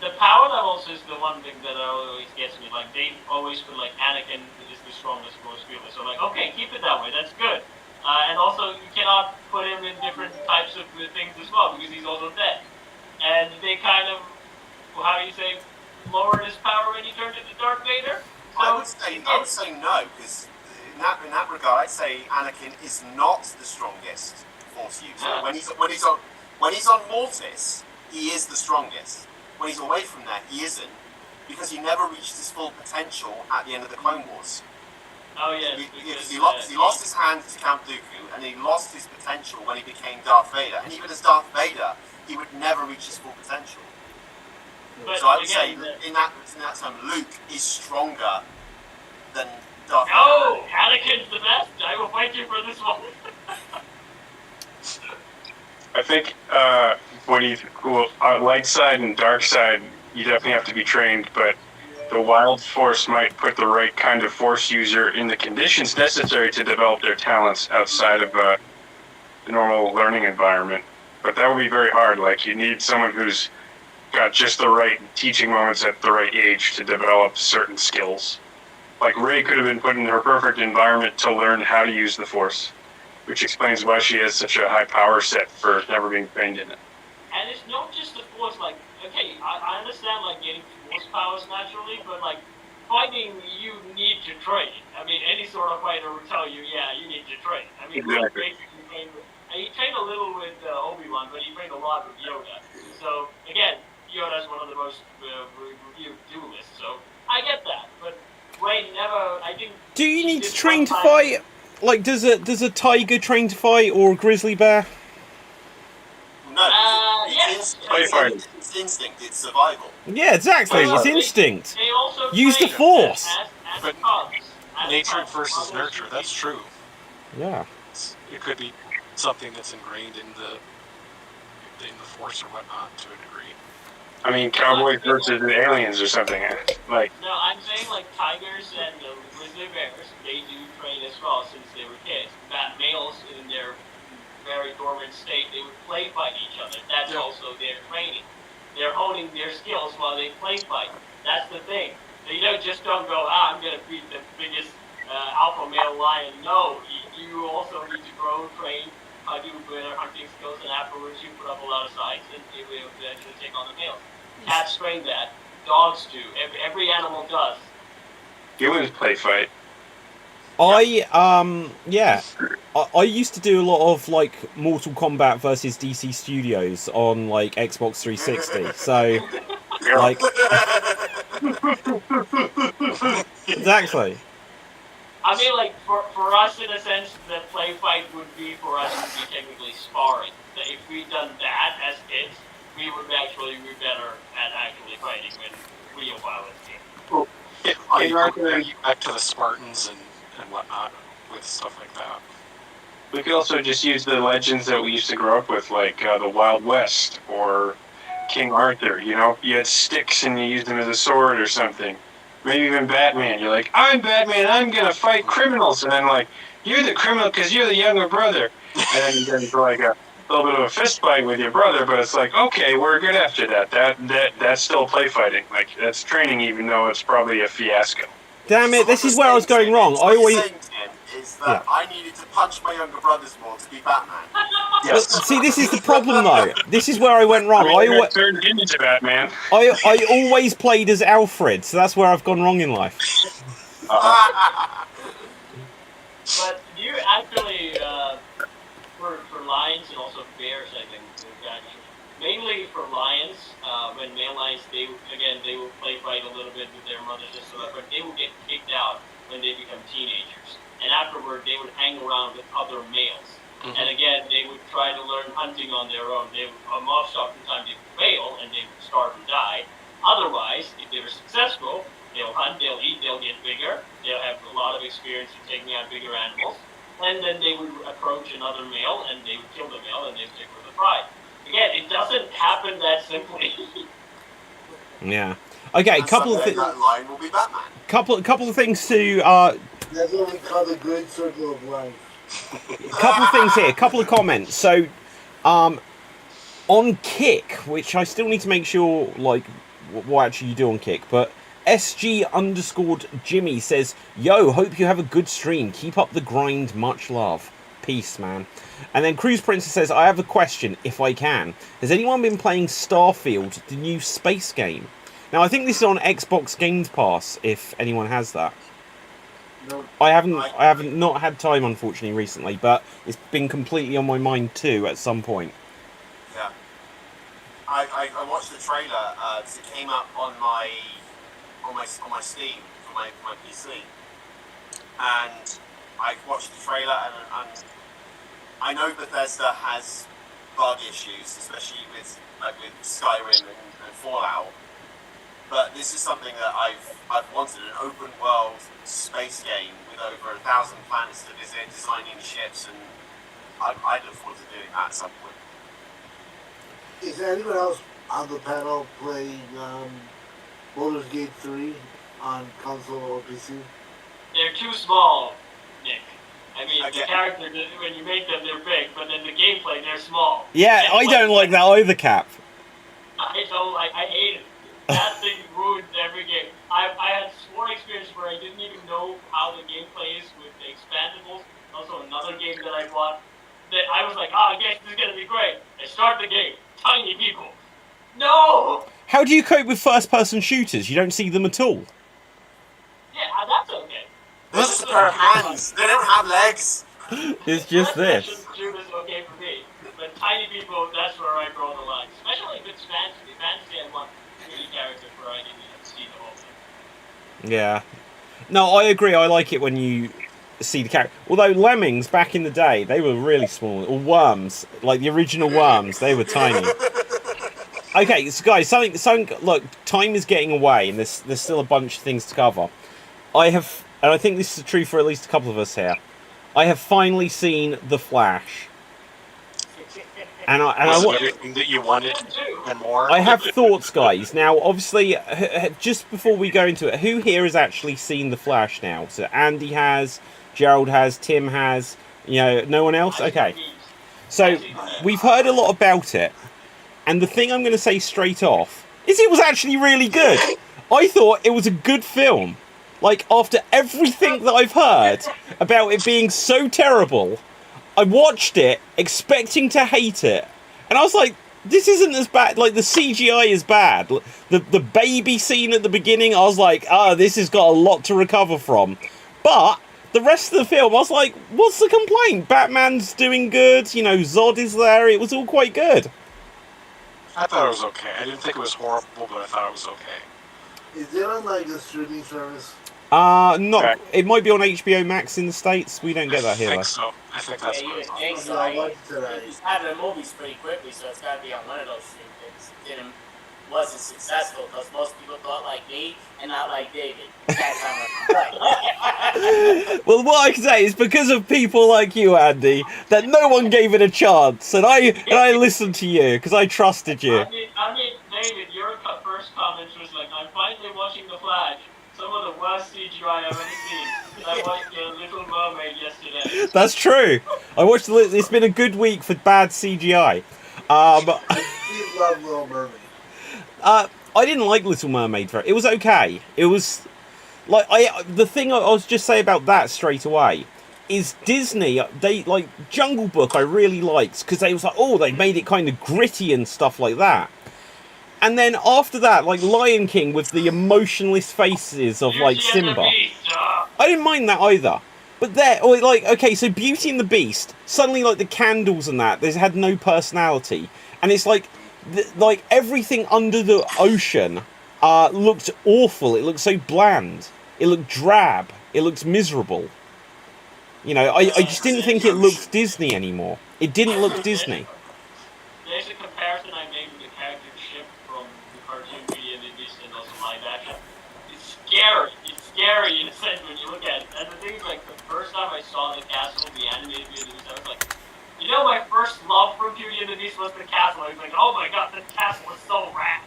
the power levels is the one thing that always gets me. Like, they always feel like Anakin is the strongest Force wielder. So, like, okay, keep it that way, that's good. And also, you cannot put him in different types of things as well, because he's also dead. And they kind of, how do you say, lowered his power when he turned into Darth Vader? So, I would say no, because in that regard, I'd say Anakin is not the strongest Force user. When he's on Mortis, he is the strongest. When he's away from that, he isn't, because he never reached his full potential at the end of the Clone Wars. Oh yeah, because he lost his hand to Count Dooku, and he lost his potential when he became Darth Vader. And even as Darth Vader, he would never reach his full potential. But so I would say, in that term, Luke is stronger than Darth Vader. No, Anakin's the best. I will fight you for this one. I think light side and dark side, you definitely have to be trained, but the Wild Force might put the right kind of Force user in the conditions necessary to develop their talents outside of the normal learning environment. But that would be very hard. Like, you need someone who's got just the right teaching moments at the right age to develop certain skills. Like, Rey could have been put in her perfect environment to learn how to use the Force, which explains why she has such a high power set for never being trained in it. And it's not just the Force, like, okay, I understand, like, getting Force powers naturally, but, like, fighting, you need to train. I mean, any sort of fighter would tell you, yeah, you need to train. I mean, exactly. He trained a little with Obi-Wan, but he trained a lot with Yoda. So, again, Yoda's one of the most reviewed duelists, so I get that, but Rey never, I think... Do you need to train to fight? Like, does a tiger train to fight, or a grizzly bear? No, yes. It's instinct, it's survival. Yeah, exactly, it's instinct. They also use the Force. But nature versus nurture, that's true. Yeah. It could be something that's ingrained in the Force or whatnot to a degree. I mean, cowboys versus aliens or something. Like, no, I'm saying like tigers and grizzly bears, they do train as well since they were kids. Males in their very dormant state, they would play fight each other. That's also their training. They're honing their skills while they play fight. That's the thing. So you just don't go, I'm going to beat the biggest alpha male lion. No, you also need to grow, train, do better hunting skills, and afterwards you put up a lot of sights and you will eventually take on the males. Cats train that. Dogs do. Every animal does. humans play fight. I used to do a lot of like Mortal Kombat versus DC Studios on like Xbox 360. So like exactly. I mean, like for us, in a sense, the play fight would be for us to be technically sparring. If we'd done that as kids, we would actually be better at actually fighting when real violence came. Yeah, are you back to the Spartans and whatnot with stuff like that? We could also just use the legends that we used to grow up with, like the Wild West or King Arthur. You know, you had sticks and you used them as a sword or something. Maybe even Batman. You're like, I'm Batman, I'm gonna fight criminals. And then like, you're the criminal because you're the younger brother. And then you get into like a little bit of a fist fight with your brother, but it's like, okay, we're good after that. That's still play fighting. Like, that's training, even though it's probably a fiasco. Damn it, this is where I was going wrong. What you're saying, Tim, is that I needed to punch my younger brothers more to be Batman. Yes. See, this is the problem, though. This is where I went wrong. I turned into Batman. I always played as Alfred, so that's where I've gone wrong in life. But you actually, for lions and also bears, I think, mainly for lions, when male lions, they will play fight a little bit with their mothers and stuff, but they will get kicked out when they become teenagers. And afterward, they would hang around with other males. Mm-hmm. And again, they would try to learn hunting on their own. They would, most oftentimes they would fail and they would starve and die. Otherwise, if they were successful, they'll hunt, they'll eat, they'll get bigger. They'll have a lot of experience in taking out bigger animals. And then they would approach another male and they would kill the male and they would stick with the pride. Again, it doesn't happen that simply. Yeah. Okay, couple of things. That line will be Batman. Couple of things to. That's what we call the great circle of life. Couple of things here. Couple of comments. So, on Kick, which I still need to make sure, like, what actually you do on Kick, but SG_Jimmy says, "Yo, hope you have a good stream. Keep up the grind. Much love. Peace, man." And then Cruise Princess says, "I have a question, if I can. Has anyone been playing Starfield, the new space game?" Now, I think this is on Xbox Games Pass, if anyone has that. No, I haven't not had time, unfortunately, recently, but it's been completely on my mind too at some point. Yeah. I watched the trailer because it came up on my Steam for my PC, and I watched the trailer and I know Bethesda has bug issues, especially with Skyrim and Fallout. But this is something that I've wanted, an open world space game with over 1,000 planets to visit, designing ships, and I look forward to doing that at some point. Is anyone else on the panel playing Baldur's Gate 3 on console or PC? They're too small, Nick. I mean, the characters, when you make them, they're big, but then the gameplay, they're small. Yeah, I don't like that either, Cap. I hate it. That thing ruins every game. I had more experience where I didn't even know how the gameplay is with the expandables. Also, another game that I bought, that I was like, I guess this is going to be great. I start the game. Tiny people. No! How do you cope with first-person shooters? You don't see them at all. Yeah, that's okay. They're just a pair of hands. They don't have legs. It's just this. Shooters okay for me. But tiny people, that's where I draw the line. Especially if it's fantasy. Fantasy, I want 3D characters where I didn't even see the whole thing. Yeah. No, I agree. I like it when you see the character. Although Lemmings, back in the day, they were really small. Or Worms, like the original Worms, they were tiny. Okay, so guys, something. Look, time is getting away, and there's still a bunch of things to cover. And I think this is true for at least a couple of us here. I have finally seen The Flash. And everything that you wanted and more. I have thoughts, guys. Now, obviously, just before we go into it, who here has actually seen The Flash now? So Andy has, Gerald has, Tim has, no one else? Okay. So, we've heard a lot about it. And the thing I'm going to say straight off is it was actually really good. I thought it was a good film. Like, after everything that I've heard about it being so terrible, I watched it expecting to hate it. And I was like, this isn't as bad. Like, the CGI is bad. The baby scene at the beginning, I was like, this has got a lot to recover from. But the rest of the film, I was like, what's the complaint? Batman's doing good. Zod is there. It was all quite good. I thought it was okay. I didn't think it was horrible, but I thought it was okay. Is it on like a streaming service? Not. It might be on HBO Max in the States. We don't get that here. I think so. I think that's what it's on. He's had the movies pretty quickly, so it's got to be on one of those stream things. Wasn't successful because most people thought like me and not like David. Well, what I can say is because of people like you, Andy, that no one gave it a chance, and I listened to you because I trusted you. I mean, David, your first comment was like, "I'm finally watching The Flash. Some of the worst CGI I've ever seen." I watched The Little Mermaid yesterday. That's true. It's been a good week for bad CGI. I love Little Mermaid. I didn't like Little Mermaid. It was okay. It was like the thing I was just say about that straight away is Disney. They like Jungle Book. I really liked because they was like, oh, they made it kind of gritty and stuff like that. And then after that, like Lion King with the emotionless faces of like Simba. I didn't mind that either. But okay, so Beauty and the Beast, suddenly like the candles and that, they had no personality. And it's like everything under the ocean looked awful. It looked so bland. It looked drab. It looked miserable. You know, I just didn't think it looked Disney anymore. It didn't look Disney. There's a comparison I made with the character shift from the cartoon Beauty and the Beast and also live action. It's scary. It's scary in a sense when you look at it. And the thing is, like, the first time I saw the castle, the animated Beauty and the Beast, I was like, you know, my first love for Beauty and the Beast was the castle. I was like, oh my god, this castle is so rad.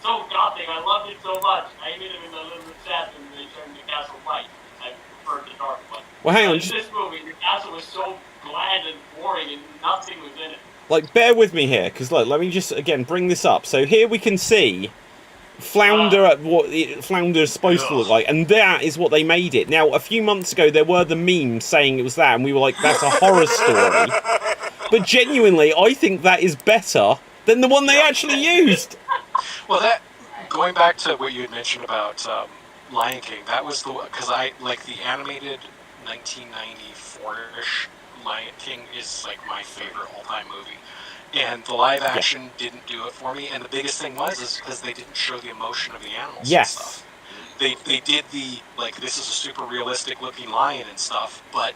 So gothic. I loved it so much. I even was a little bit sad when they turned the castle white. I preferred the dark one. Well, hang on. In this movie, the castle was so bland and boring and nothing was in it. Like, bear with me here, because look, let me just again bring this up. So here we can see Flounder at what Flounder is supposed to look like, and that is what they made it. Now, a few months ago, there were the memes saying it was that, and we were like, that's a horror story. But genuinely, I think that is better than the one they actually used. Well, that going back to what you had mentioned about Lion King, that was because I like the animated 1994-ish Lion King is like my favorite all-time movie, and the live action didn't do it for me. And the biggest thing is because they didn't show the emotion of the animals. Yes, and stuff. They did the like this is a super realistic looking lion and stuff, but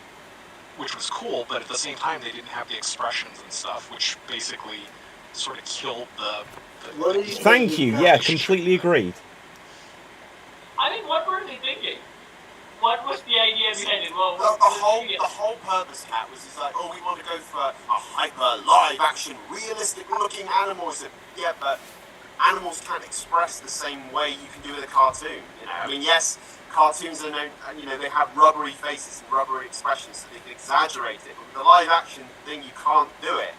which was cool. But at the same time, they didn't have the expressions and stuff, which basically sort of killed the Thank you. Yeah, completely agreed. I mean, what were they thinking? What was the idea behind it? Well, the whole purpose of that was like, oh, we want to go for a hyper live action, realistic looking animals. Yeah, but animals can't express the same way you can do with a cartoon. You know, I mean, yes, cartoons are known, you know, they have rubbery faces and rubbery expressions, so they can exaggerate it. But with the live action thing, you can't do it.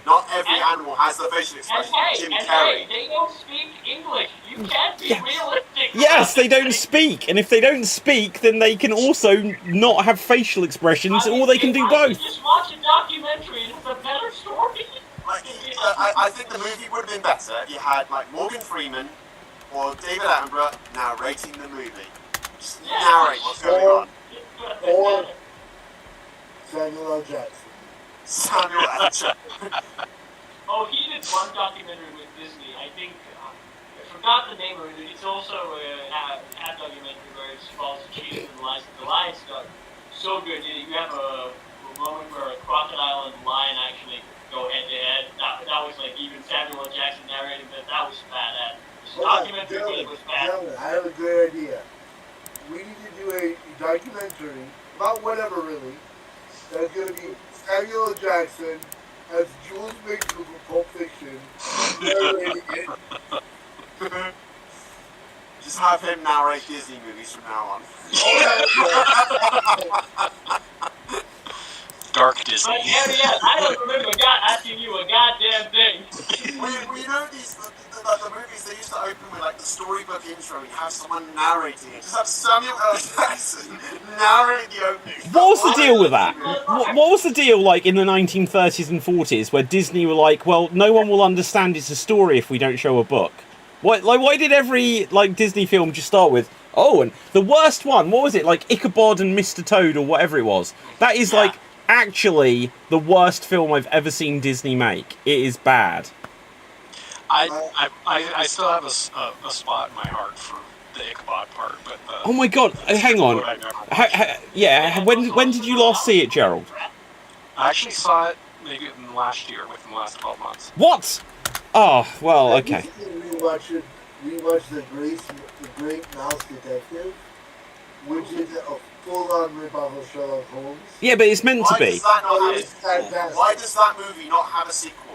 Not every animal has the facial expression. Jim Carrey. They don't speak English. You can't be realistic. Yes, they don't speak, and if they don't speak, then they can also not have facial expressions, or they can do both. Just watch a documentary and it's a better story. I think the movie would have been better if you had like Morgan Freeman or David Attenborough narrating the movie. Just narrate what's going on. Or Samuel L. Jackson. Samuel L. Jackson. Oh, he did one documentary with Disney. I think I forgot the name of it. It's also a documentary where it follows Jesus and the lion stuff. So good. You have a moment where a crocodile and a lion actually go head to head. That was like even Samuel L. Jackson narrating that. That was badass. The documentary was bad. I have a good idea. We need to do a documentary about whatever really. That's going to be Samuel L. Jackson as Jules Mixon from Pulp Fiction narrating it. Just have him narrate Disney movies from now on. Dark Disney. But I don't remember asking you a goddamn thing. We know the movies they used to open with like the storybook intro and have someone narrating it. Just have Samuel L. Jackson narrate the opening. What was the deal with that? What was the deal like in the 1930s and 40s where Disney were like, well, no one will understand it's a story if we don't show a book? Why did every like Disney film just start with, oh, and the worst one, what was it, like Ichabod and Mr. Toad or whatever it was? That is like actually the worst film I've ever seen Disney make. It is bad. I still have a spot in my heart for the Ichabod part, but oh my god, hang on. When did you last see it, Gerald? I actually saw it maybe within the last 12 months. What? Oh, well, okay. Rewatch The Great Mouse Detective, which is a full-on rip-off of Sherlock Holmes. Yeah, but it's meant to be. Why does that movie not have a sequel?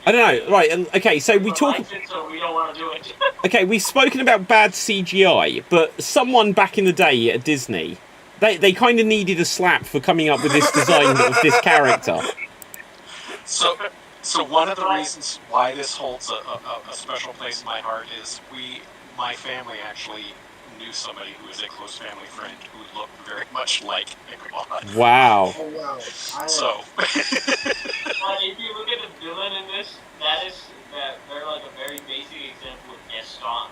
I don't know. Right. Okay. So we talk. Likes it, so we don't want to do it. Okay, we've spoken about bad CGI, but someone back in the day at Disney, they kind of needed a slap for coming up with this design of this character. So one of the reasons why this holds a special place in my heart is my family actually knew somebody who was a close family friend who looked very much like Ichabod. Wow. Oh, wow. So. But if you look at the villain in this, they're like a very basic example of Gaston.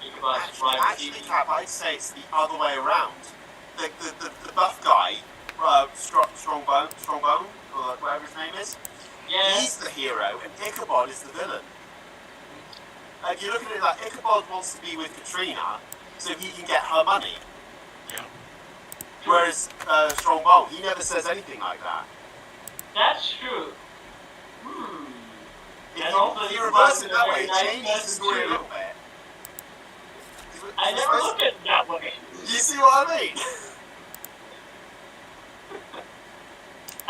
Ichabod's rival. Actually, Cap, I'd say it's the other way around. The buff guy, Strongbone, or whatever his name is, Yeah. he's the hero, and Ichabod is the villain. If you look at it like Ichabod wants to be with Katrina so he can get her money. Yeah. Whereas Strongbone, he never says anything like that. That's true. If you reverse it that way, it changes the story a little bit. I never looked at it that way. You see what I mean?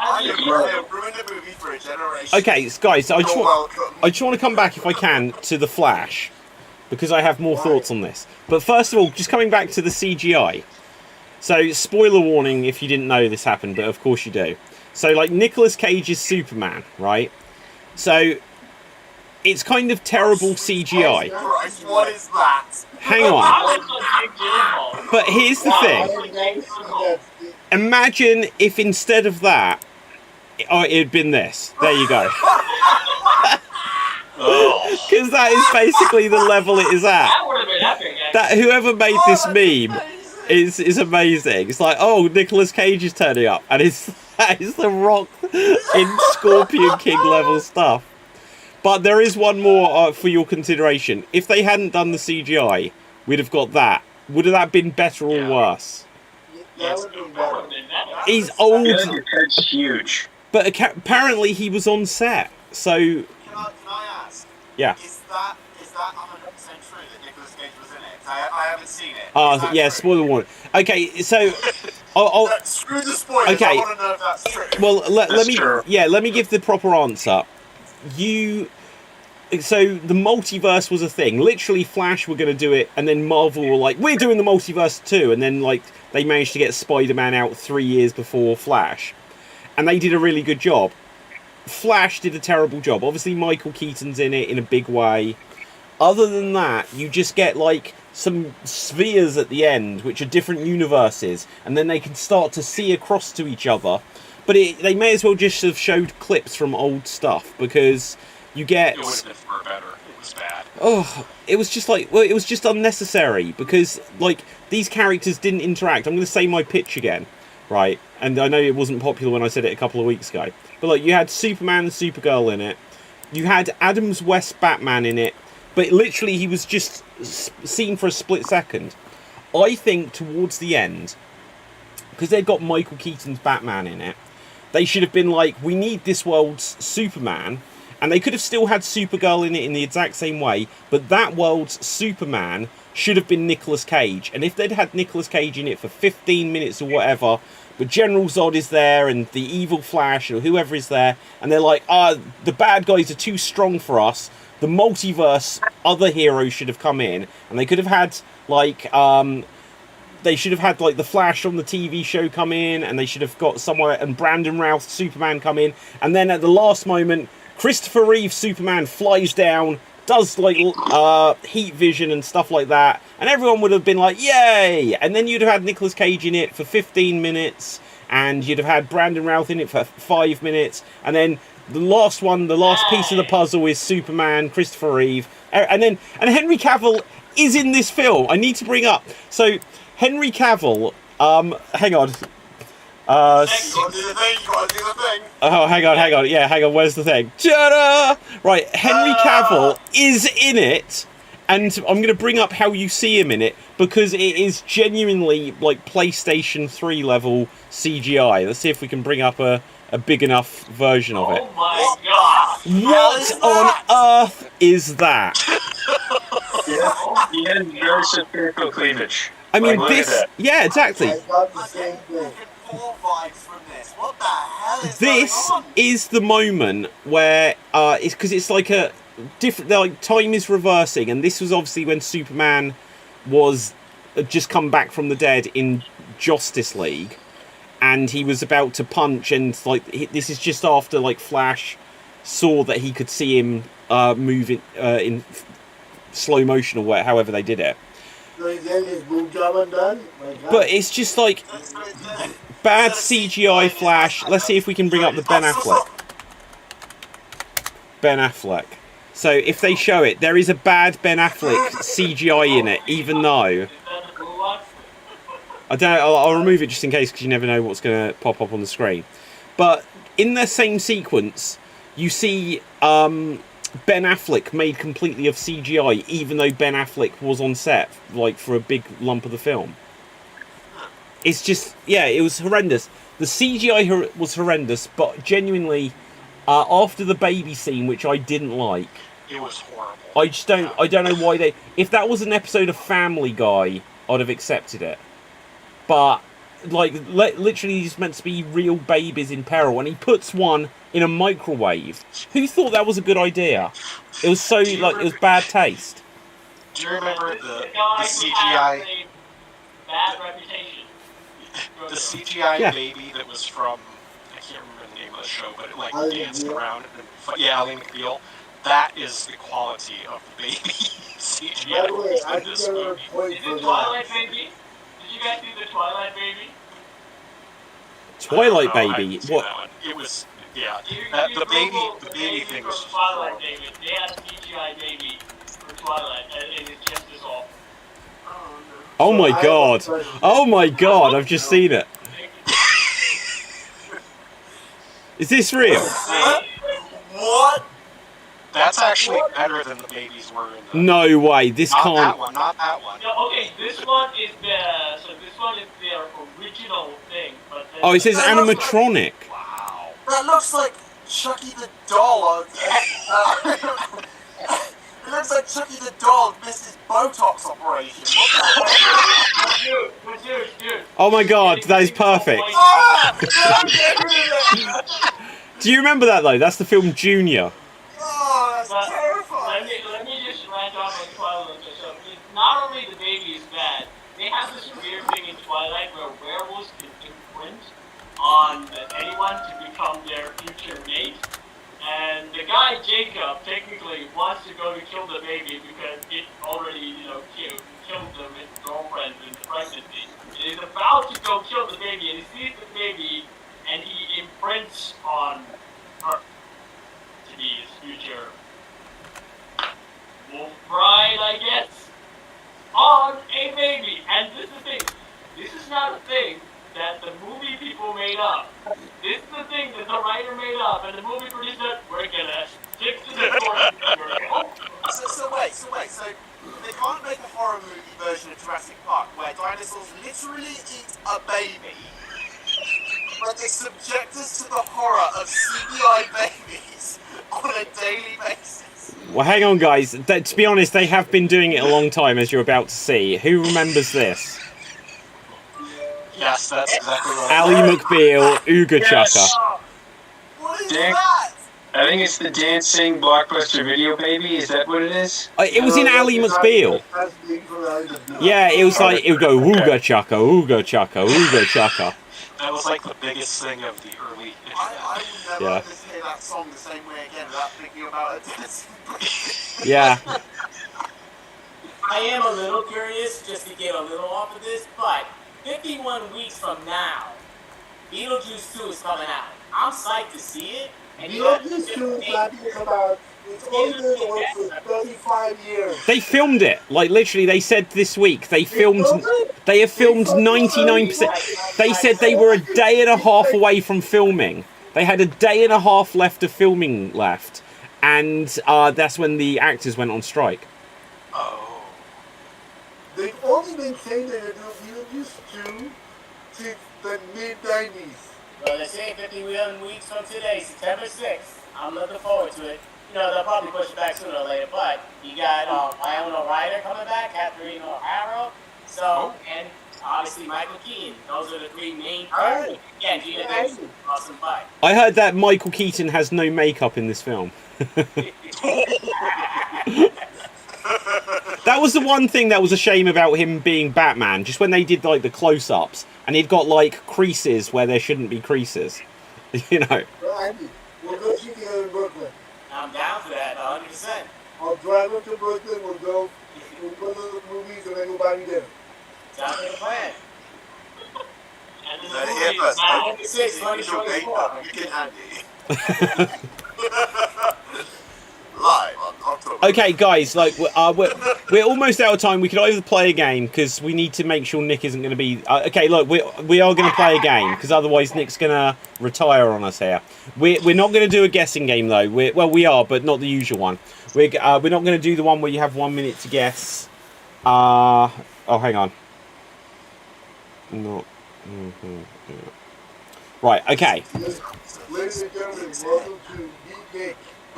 I ruined the movie for a generation. Okay, guys, I just You're welcome. want to come back, if I can, to The Flash, because I have more thoughts on this. But first of all, just coming back to the CGI. So, spoiler warning if you didn't know this happened, but of course you do. So, like, Nicolas Cage's Superman, right? So, it's kind of terrible CGI. Christ, what is that? Hang on. I was a big Gyllenhaal. But here's the thing. Imagine if instead of that, it had been this. There you go. Because that is basically the level it is at. That would have been epic. That whoever made this meme is amazing. It's like, oh, Nicolas Cage is turning up, and that is the Rock in Scorpion King level stuff. But there is one more for your consideration. If they hadn't done the CGI, we'd have got that. Would have that been better or worse? Yes, it would have been better. He's old, His head's huge. but apparently he was on set. So Can I ask? yeah. Is that 100% true that Nicolas Cage was in it? I haven't seen it. Is that Yeah. true? Spoiler warning. Okay, so I'll Screw the spoilers. Okay. I want to know if that's true. well let me true. let me give the proper answer. So the multiverse was a thing. Literally, Flash were going to do it, and then Marvel were like, "We're doing the multiverse too." And then like they managed to get Spider-Man out 3 years before Flash, and they did a really good job. Flash did a terrible job. Obviously, Michael Keaton's in it in a big way. Other than that, you just get like some spheres at the end, which are different universes, and then they can start to see across to each other. But they may as well just have showed clips from old stuff, because you get... It would have been for better. It was bad. Oh, it was just like... Well, it was just unnecessary, because, like, these characters didn't interact. I'm going to say my pitch again, right? And I know it wasn't popular when I said it a couple of weeks ago. But, like, you had Superman and Supergirl in it. You had Adams West Batman in it. But literally, he was just seen for a split second. I think towards the end, because they've got Michael Keaton's Batman in it, they should have been like, we need this world's Superman. And they could have still had Supergirl in it in the exact same way, but that world's Superman should have been Nicolas Cage. And if they'd had Nicolas Cage in it for 15 minutes or whatever, but General Zod is there and the evil Flash or whoever is there, and they're like, the bad guys are too strong for us, the multiverse other heroes should have come in, and they could have had, like, they should have had, like, the Flash on the TV show come in, and they should have got somewhere, and Brandon Routh Superman come in, and then at the last moment, Christopher Reeve Superman flies down, does, like, heat vision and stuff like that, and everyone would have been like, yay! And then you'd have had Nicolas Cage in it for 15 minutes, and you'd have had Brandon Routh in it for 5 minutes, and then the last piece of the puzzle is Superman, Christopher Reeve, and Henry Cavill is in this film. I need to bring up, so Henry Cavill, hang on. You gotta do the thing. Oh, hang on. Yeah, hang on. Where's the thing? Ta-da! Right, Henry Cavill is in it, and I'm going to bring up how you see him in it, because it is genuinely, like, PlayStation 3 level CGI. Let's see if we can bring up a big enough version of it. Oh my god! What on earth is that? He has very satirical cleavage. I mean, Like, look at this... that. Yeah, exactly. I thought the same thing. hardcore vibes from this. What the hell is This going on? is the moment where it's because it's like a different. Like time is reversing, and this was obviously when Superman was just come back from the dead in Justice League, and he was about to punch, and like this is just after like Flash saw that he could see him move in slow motion or whatever, however they did it. So he's getting his boob job undone? But it's just like bad CGI Flash. Let's see if we can bring up the Ben Affleck. Ben Affleck. So if they show it, there is a bad Ben Affleck CGI in it, even though I don't know, I'll remove it just in case because you never know what's going to pop up on the screen. But in the same sequence, you see Ben Affleck made completely of CGI, even though Ben Affleck was on set, like, for a big lump of the film. It's just, yeah, it was horrendous. The CGI was horrendous, but genuinely, after the baby scene, which I didn't like, It was horrible. I don't know why they... If that was an episode of Family Guy, I'd have accepted it. But, like, literally he's meant to be real babies in peril, and he puts one in a microwave. Who thought that was a good idea? It was so, like, it was bad taste. Do you remember the guy who CGI? has a bad reputation. The CGI Yeah. baby that was from, I can't remember the name of the show, but it like Ally danced McBeal? around. Yeah, Ally McBeal. That is the quality of the baby CGI By the way, I in can this get a movie. point Is for it Twilight that. Baby? Did you guys see the Twilight Baby? Twilight I don't know, I Baby? didn't see What? that one. It was, yeah. You The Google baby thing was from Twilight Baby. They had CGI Baby for Twilight, and it's just as awful. Oh my I have a god. question. Oh my god, I've just seen it. Is this real? What? That's actually better than the babies were in the... No way, this Not that can't... one, not that one. No, okay, this one is their original thing, but then Oh, it says animatronic. Wow. That looks like Chucky the doll. It looks like Chucky the doll missed his Botox operation. What Dude. Oh my god, that is perfect. Do you remember that though? That's the film Junior. Oh, that's But terrifying. let me just rant off on Twilight. So not only the baby is bad, they have this weird thing in Twilight where werewolves can imprint on anyone to become their future mate. And the guy Jacob technically wants to go to kill the baby because it already, killed his girlfriend in the pregnancy. And he's about to go kill the baby, and he sees the baby, and he imprints on her to be his future wolf bride, I guess, on a baby. And this is the thing. This is not a thing that the movie people made up. This is the thing that the writer made up, and the movie producer, we're gonna stick to the source material. So wait. So they can't make a horror movie version of Jurassic Park where dinosaurs literally eat a baby, but they subject us to the horror of CGI babies on a daily basis. Well, hang on, guys. To be honest, they have been doing it a long time, as you're about to see. Who remembers this? Yes, that's exactly right. Ally McBeal, Ooga Chaka. Oh, what is Dick. that? I think it's the dancing blockbuster video baby. Is that what it is? It was in Ally McBeal. That's being for Ally McBeal. Yeah, it was like, it would go Ooga Chaka, Ooga Chaka, Ooga Chaka. That was like the biggest thing of the early internet. I will never Yeah. just hear that song the same way again without thinking about it dancing. Yeah. I am a little curious, just to get a little off of this, but 51 weeks from now, Beetlejuice 2 is coming out. I'm psyched to see it. And You know this show is not going to come out. It's only been in the works for 35 years. They filmed it. Like, literally, they said this week, they have filmed 99%. They said they were a day and a half away from filming. They had a day and a half left of filming left. And that's when the actors went on strike. Oh. They've only been saying they're going to do Beetlejuice 2 since the mid-90s. Well, they're saying 51 weeks from today, September 6th. I'm looking forward to it. They'll probably push it back sooner or later, but you got Iona Ryder coming back, Catherine O'Hara. So, and obviously Michael Keaton. Those are the three main Alright. characters. Yeah, Gina Davis, awesome fight. I heard that Michael Keaton has no makeup in this film. That was the one thing that was a shame about him being Batman. Just when they did like the close-ups, and he'd got like creases where there shouldn't be creases. You know. Well, Andy, we'll go see together in Brooklyn. I'm down for that, 100%. I'll drive up to Brooklyn, we'll go to the movies, and then go buy me dinner. Sounds like a plan. And this Let it movie hit is us. now- Visual data, you can Andy. Live on October. Okay, guys, like we're almost out of time. We could either play a game because we need to make sure Nick isn't going to be. Okay, look, we are going to play a game because otherwise Nick's going to retire on us here. We're not going to do a guessing game though. We are, but not the usual one. We're not going to do the one where you have 1 minute to guess. Oh, hang on. No. Yeah. Right. Okay. Ladies and gentlemen, welcome to Geek Nick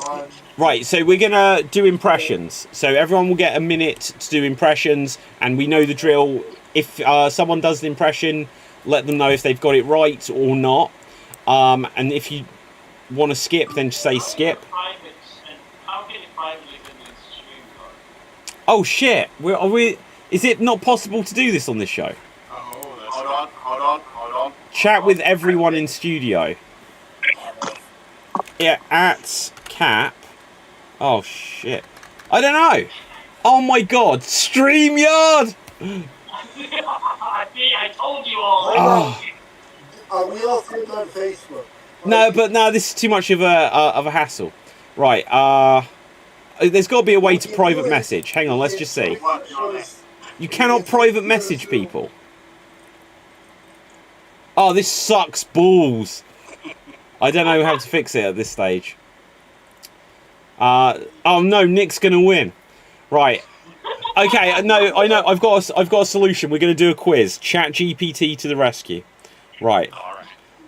on... Right, so we're going to do impressions. So everyone will get a minute to do impressions, and we know the drill. If someone does an impression, let them know if they've got it right or not. And if you want to skip, then just say skip. How can it privately been streamed? Oh, shit. Is it not possible to do this on this show? Hold on. Chat with everyone in studio. Yeah, at Cap. Oh, shit. I don't know. Oh, my God. StreamYard! See, I told you all. Oh. we all friends on Facebook. No, but no, this is too much of a hassle. Right, there's got to be a way to private message. Hang on, let's just see. You cannot private message people. Oh, this sucks balls. I don't know how to fix it at this stage. Oh no, Nick's gonna win. Right. Okay, no, I know. I've got a solution. We're gonna do a quiz. Chat GPT to the rescue. Right.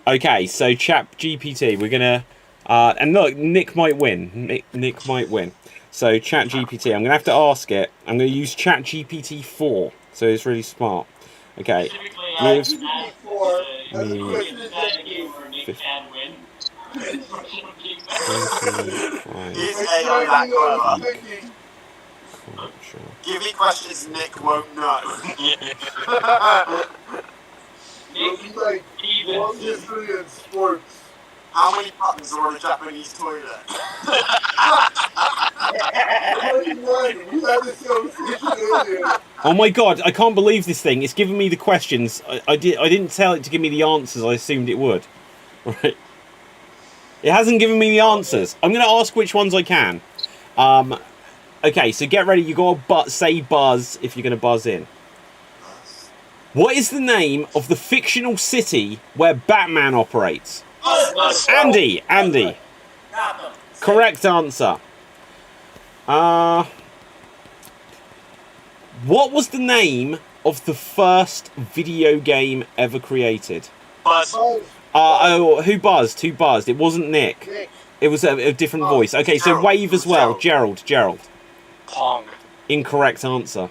Okay, so Chat GPT. We're gonna and look, Nick might win. Nick might win. So Chat GPT. I'm gonna have to ask it. I'm gonna use Chat GPT 4. So it's really smart. Okay. Give Give me questions Nick won't know. Nick, like, long history in sports. How many buttons are on a Japanese toilet? Oh my god, I can't believe this thing. It's giving me the questions. I didn't tell it to give me the answers. I assumed it would. Right. It hasn't given me the answers. I'm going to ask which ones I can. Okay, so get ready. You got to say buzz if you're going to buzz in. What is the name of the fictional city where Batman operates? Andy. Correct answer. What was the name of the first video game ever created? Buzz. Who buzzed? Who buzzed? It wasn't Nick. It was a different voice. Okay, so wave as well. Gerald. Pong. Incorrect answer.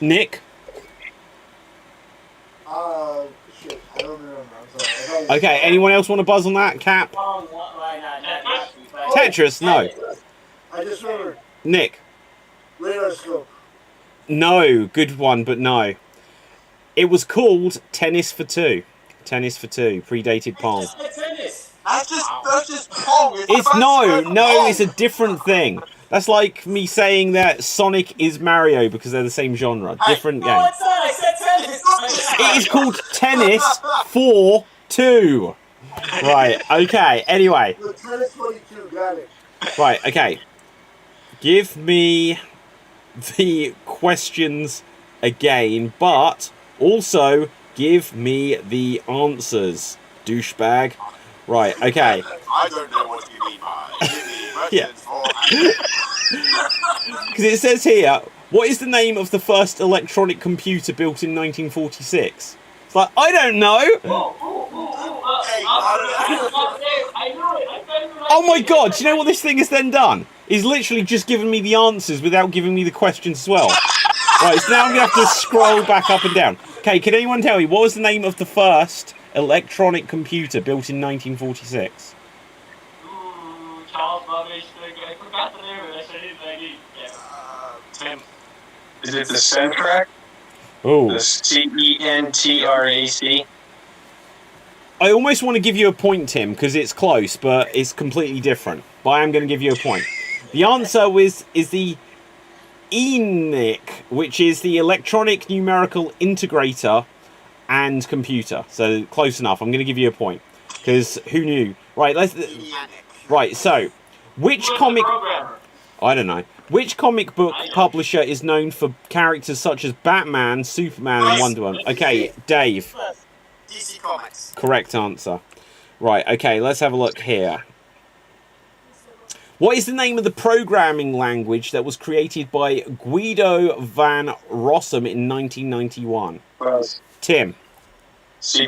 Nick? Shit, I don't remember. I'm sorry. Okay, anyone else want to buzz on that? Cap? Tetris? No. I just remembered. Nick? Radar scope. No. Good one, but no. It was called Tennis for Two. Tennis for Two. Predated Pong. That's just Pong. It's a different thing. That's like me saying that Sonic is Mario because they're the same genre. Different game. it's not. I said tennis. It is called Tennis for Two. Right, okay, anyway. The tennis 22, got it. Right, okay. Give me the questions again, but also give me the answers, douchebag. Right, okay. I don't know what you mean by Yeah. Because it says here, what is the name of the first electronic computer built in 1946? It's like, I don't know. Oh my god, do you know what this thing has then done? He's literally just given me the answers without giving me the questions as well. Right, so now I'm going to have to scroll back up and down. Okay, can anyone tell me, what was the name of the first electronic computer built in 1946? Charles Babbage, I forgot the name of it. Tim. Is it the Centrac? Oh. The CENTRAC? I almost want to give you a point, Tim, because it's close, but it's completely different. But I am going to give you a point. The answer is the ENIC, which is the Electronic Numerical Integrator and Computer. So close enough. I'm going to give you a point because who knew? Right. Right. So, which comic? I don't know. Which comic book publisher is known for characters such as Batman, Superman, and Wonder Woman? Okay, Dave. DC Comics. Correct answer. Right. Okay. Let's have a look here. What is the name of the programming language that was created by Guido van Rossum in 1991? Tim. C++?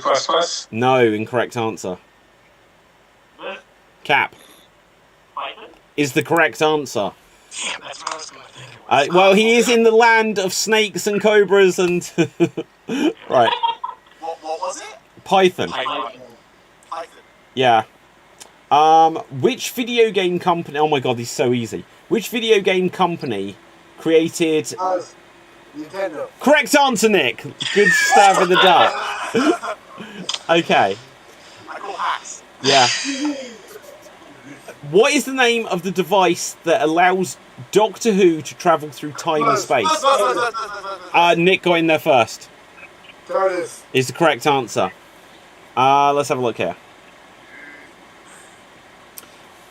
No, incorrect answer. Cap. Python? Is the correct answer. Damn, that's what I was going to think. Well, he is in the land of snakes and cobras and... Right. What was it? Python. Python. Yeah. Which video game company... Oh my god, this is so easy. Which video game company created... Nintendo. Correct answer, Nick. Good stab in the dark. Okay. I call hacks. Yeah. What is the name of the device that allows Doctor Who to travel through time and space? Nick got in there first. TARDIS. Is the correct answer. Let's have a look here.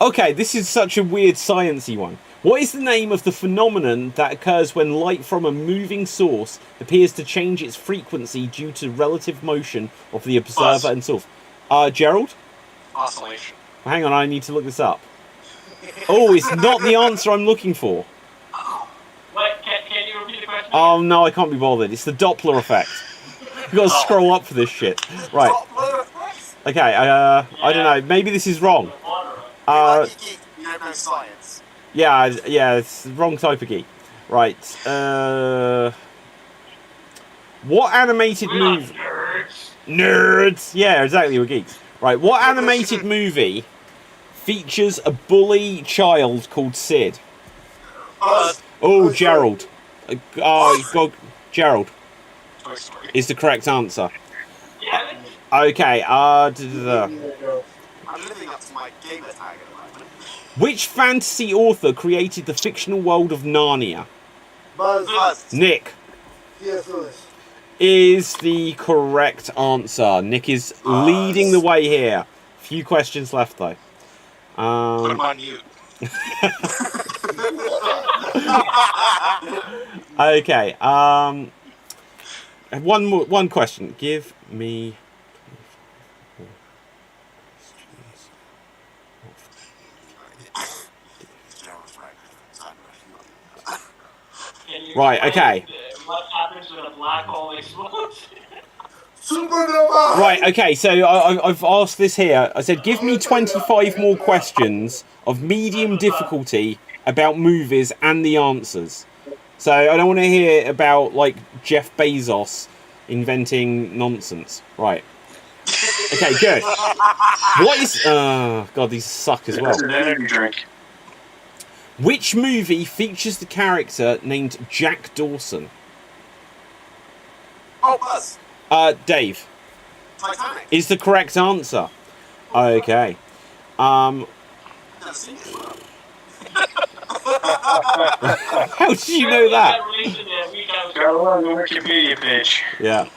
Okay, this is such a weird sciencey one. What is the name of the phenomenon that occurs when light from a moving source appears to change its frequency due to relative motion of the observer and source? Gerald? Oscillation. Hang on, I need to look this up. Oh, it's not the answer I'm looking for. What? Can you repeat the question? Oh no, I can't be bothered. It's the Doppler effect. You've got to scroll up for this shit. Right. Okay, I don't know. Maybe this is wrong. You don't know science. Yeah, it's the wrong type of geek. Right. What animated movie? Nerds! Yeah, exactly, we're geeks. Right, what animated movie features a bully child called Sid? Oh, Gerald. Gerald Toy Story. is the correct answer. Yeah. Okay, I'm living up to my gamer tag at the moment. which fantasy author created the fictional world of Narnia? Buzz. Nick C.S. Lewis. is the correct answer. Nick is leading the way here. Few questions left though. Put him on mute. Okay. One question. Give me. Right, okay. What happens when a black hole explodes? Supernova. Right, okay, so I've asked this here. I said, give me 25 more questions of medium difficulty about movies and the answers. So I don't want to hear about, like, Jeff Bezos inventing nonsense. Right. Okay, good. What is... Oh, God, these suck as well. It's an energy drink. Which movie features the character named Jack Dawson? Oh, Buzz. Dave. Titanic. Is the correct answer. Okay. Never seen it. How did you know that? Got on the Wikipedia page. Yeah.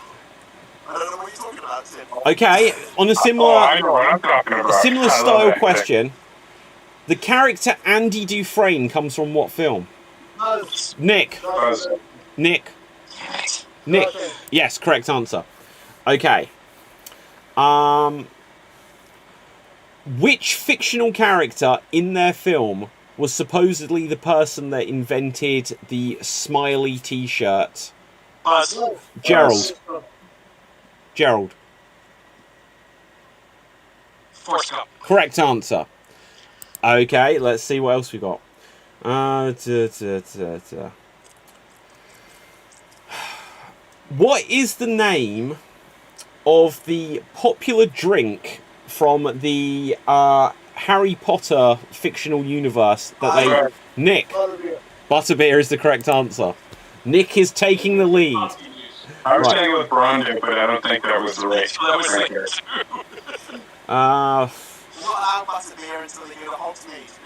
I don't know what you're talking about, Tim. Okay, on a Oh, I similar know what I'm talking about. similar I love style that question, the character Andy Dufresne comes from what film? Buzz. Nick. Buzz. Nick. Nick. Yes, correct answer. Okay. Which fictional character in their film was supposedly the person that invented the smiley T-shirt? Buzz. Gerald. Gerald. Forrest Gump. Correct answer. Okay, let's see what else we got. What is the name of the popular drink from the Harry Potter fictional universe that they... Nick. Butterbeer is the correct answer. Nick is taking the lead. I was Right. going to go with Brondic, but I don't think that was the right. That was Not allowed butterbeer until they go to Hogsmeade.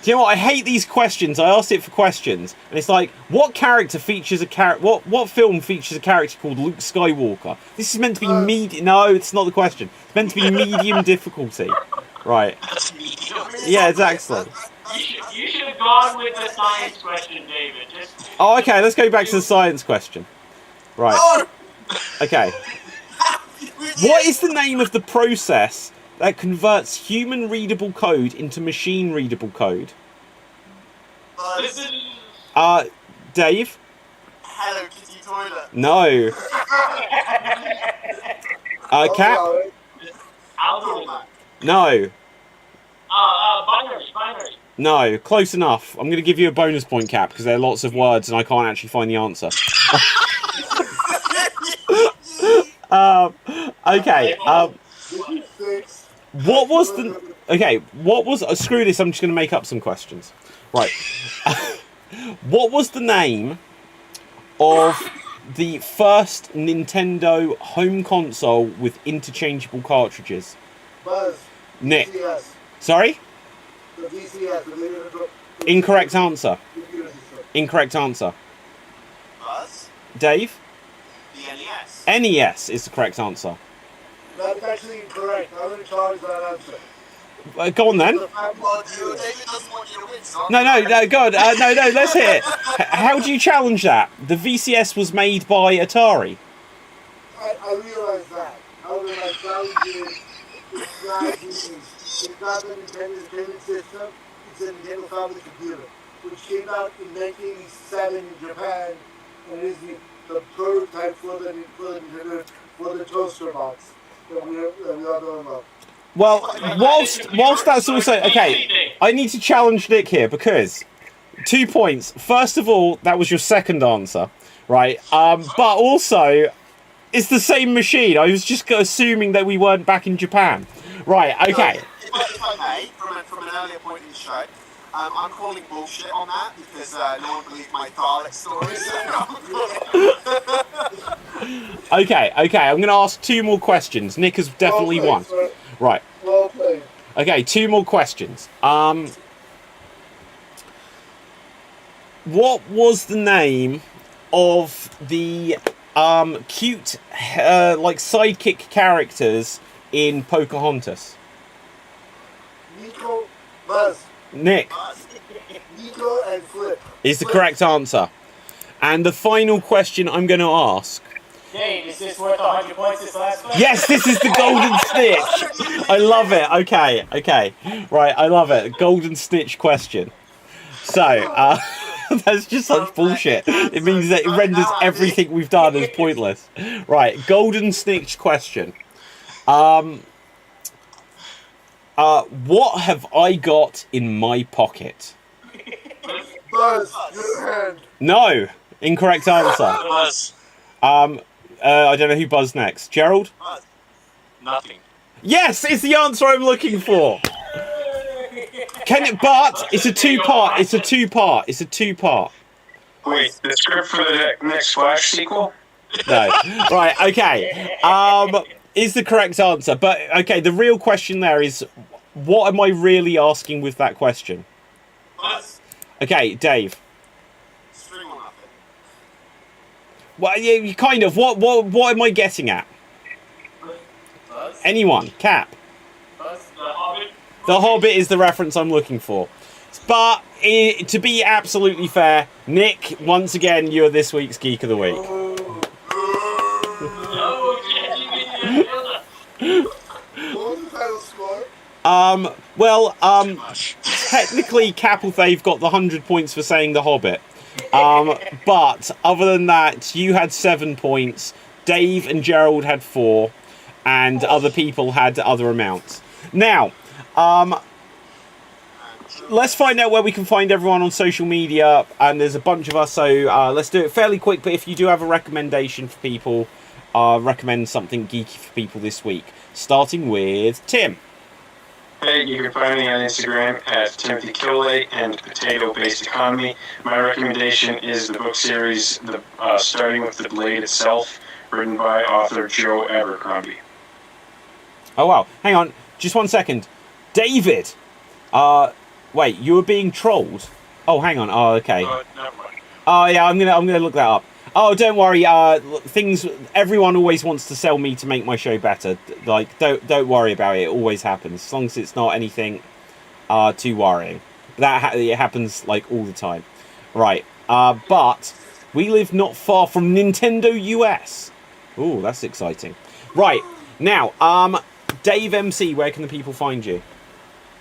Do you know what? I hate these questions. I asked it for questions, and it's like, what character features a What film features a character called Luke Skywalker? This is meant to be medium. No, it's not the question. It's meant to be medium difficulty. Right. That's medium. Yeah, exactly. You should have gone with the science question, David. Oh, okay. Let's go back to the science question. Right. Okay. What is the name of the process that converts human readable code into machine readable code? Dave? Hello Kitty toilet. No. Cap? Algorithm. No. Binary. No. Close enough. I'm going to give you a bonus point, Cap, because there are lots of words and I can't actually find the answer. Okay. What was the... Okay, what was... screw this, I'm just going to make up some questions. Right. What was the name of the first Nintendo home console with interchangeable cartridges? Buzz. Nick. VCS. Sorry? The VCS. Incorrect answer. Incorrect answer. Buzz? Dave? The NES. NES is the correct answer. That's actually incorrect. I'm going to challenge that answer. Go on then. Well, David doesn't want you to win, so No, go on. No, let's hear it. How do you challenge that? The VCS was made by Atari. I realize that. However, my challenge is it's not the Nintendo Entertainment System, it's a Nintendo Family Computer, which came out in 1987 in Japan, and is the prototype for the toaster box that we all know about. Well, whilst that's also... Okay, I need to challenge Nick here because 2 points. First of all, that was your second answer, right? But also, it's the same machine. I was just assuming that we weren't back in Japan. Right, okay. If I may, from an earlier point in the show, I'm calling bullshit on that because no one believed my Dalek story. Okay, I'm going to ask 2 more questions. Nick has definitely won. Right. Well played. Okay, 2 more questions. What was the name of the cute like sidekick characters in Pocahontas? Nico, Buzz. Nick Nico and Flip. is the correct answer. And the final question I'm going to ask. Dave, is this worth 100 points this last one? Yes, this is the Golden Snitch. I love it. Okay. Right, I love it. Golden Snitch question. So, that's just such bullshit. It means that it renders everything we've done as pointless. Right, Golden Snitch question. What have I got in my pocket? Buzz, your hand. No, incorrect answer. Buzz. I don't know who buzzed next. Gerald? Nothing. Yes, it's the answer I'm looking for. But it's a two-part. It's a two-part. Wait, the script for the next Flash sequel? No. Right, okay. Is the correct answer. But, okay, the real question there is, what am I really asking with that question? Buzz. Okay, Dave. String or nothing. Well, yeah, you kind of. What am I getting at? Buzz. Anyone? Cap. Buzz. The Hobbit. The Hobbit is the reference I'm looking for. But, to be absolutely fair, Nick, once again, you're this week's Geek of the Week. What was the final score? Technically, Capelthave got the 100 points for saying The Hobbit. But, other than that, you had 7 points, Dave and Gerald had 4, and other people had other amounts. Now, let's find out where we can find everyone on social media. And there's a bunch of us, so let's do it fairly quick. But if you do have a recommendation for people, recommend something geeky for people this week. Starting with Tim. Hey, you can find me on Instagram at Timothy Killay and Potato Based Economy. My recommendation is the book series, starting with The Blade itself, written by author Joe Abercrombie. Oh wow! Hang on, just 1 second, David. Wait, you were being trolled? Oh, hang on. Oh, okay. Never mind. Oh yeah, I'm gonna look that up. Oh, don't worry. Everyone always wants to sell me to make my show better. Like, don't worry about it. It always happens, as long as it's not anything too worrying. It happens like all the time. Right. But we live not far from Nintendo US. Ooh, that's exciting. Right now, Dave MC, where can the people find you? You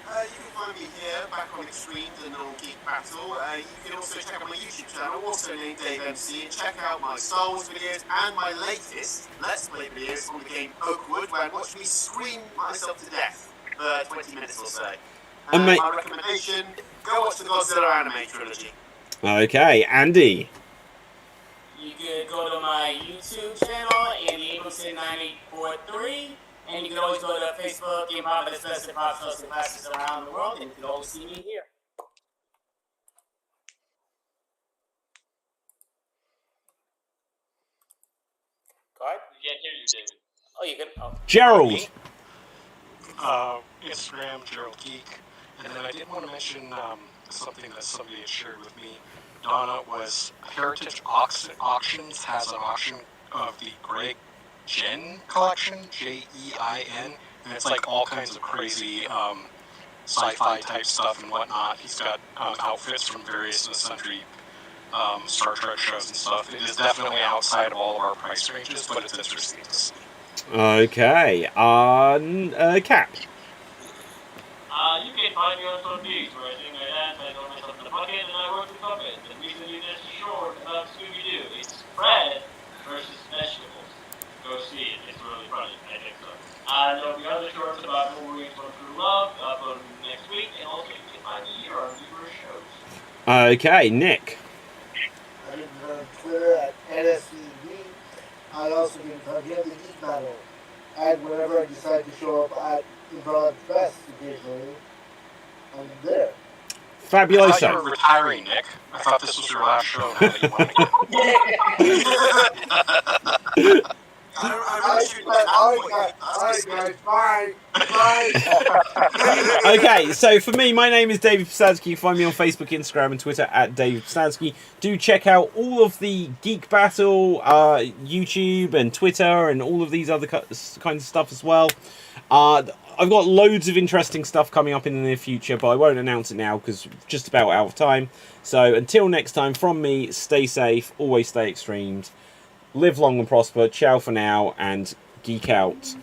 can find me here, back on Xstreamed and on Geek Battle. You can also check out my YouTube channel, also named Dave MC, and check out my Star Wars videos and my latest Let's Play videos on the game Oakwood, where watch me scream myself to death for 20 minutes or so. And my recommendation, go watch the Godzilla anime trilogy. Okay, Andy. You can go to my YouTube channel, Andy Abramson 9843. And you can always go to Facebook, Improv, and Best Improv shows and classes around the world, and you can always see me here. Card? We can't hear you, David. Oh, you can. Oh. Gerald. Instagram, Gerald Geek. And then I did want to mention something that somebody had shared with me. Donna was Heritage Auctions has an auction of the Greg Jein collection, Jein, and it's like all kinds of crazy sci-fi type stuff and whatnot. He's got outfits from various of the sundry Star Trek shows and stuff. It is definitely outside of all of our price ranges, but it's interesting to see. Okay, Cap. You can find me on some gigs where I sing my ass, I throw myself in the bucket, and I work the puppet. And recently this short about Scooby-Doo. It's bread versus vegetables. Go see it. It's really funny. I think so. There'll be other shorts about Wolverine's Run Through Love uploaded next week, and also you can find me here on numerous shows. Okay, Nick. I'm on Twitter at NSCV. I also can come here to Geek Battle. And whenever I decide to show up at Improv Fest occasionally, I'm there. Fabuloso. I thought you were retiring, Nick. I thought this was your last show. Now that you want to get. Okay, so for me, my name is David Assadie. You can find me on Facebook, Instagram, and Twitter at David Assadie. Do check out all of the Geek Battle YouTube and Twitter and all of these other kinds of stuff as well. I've got loads of interesting stuff coming up in the near future, but I won't announce it now because we're just about out of time. So until next time, from me, stay safe, always stay extremed, live long and prosper, ciao for now, and geek out.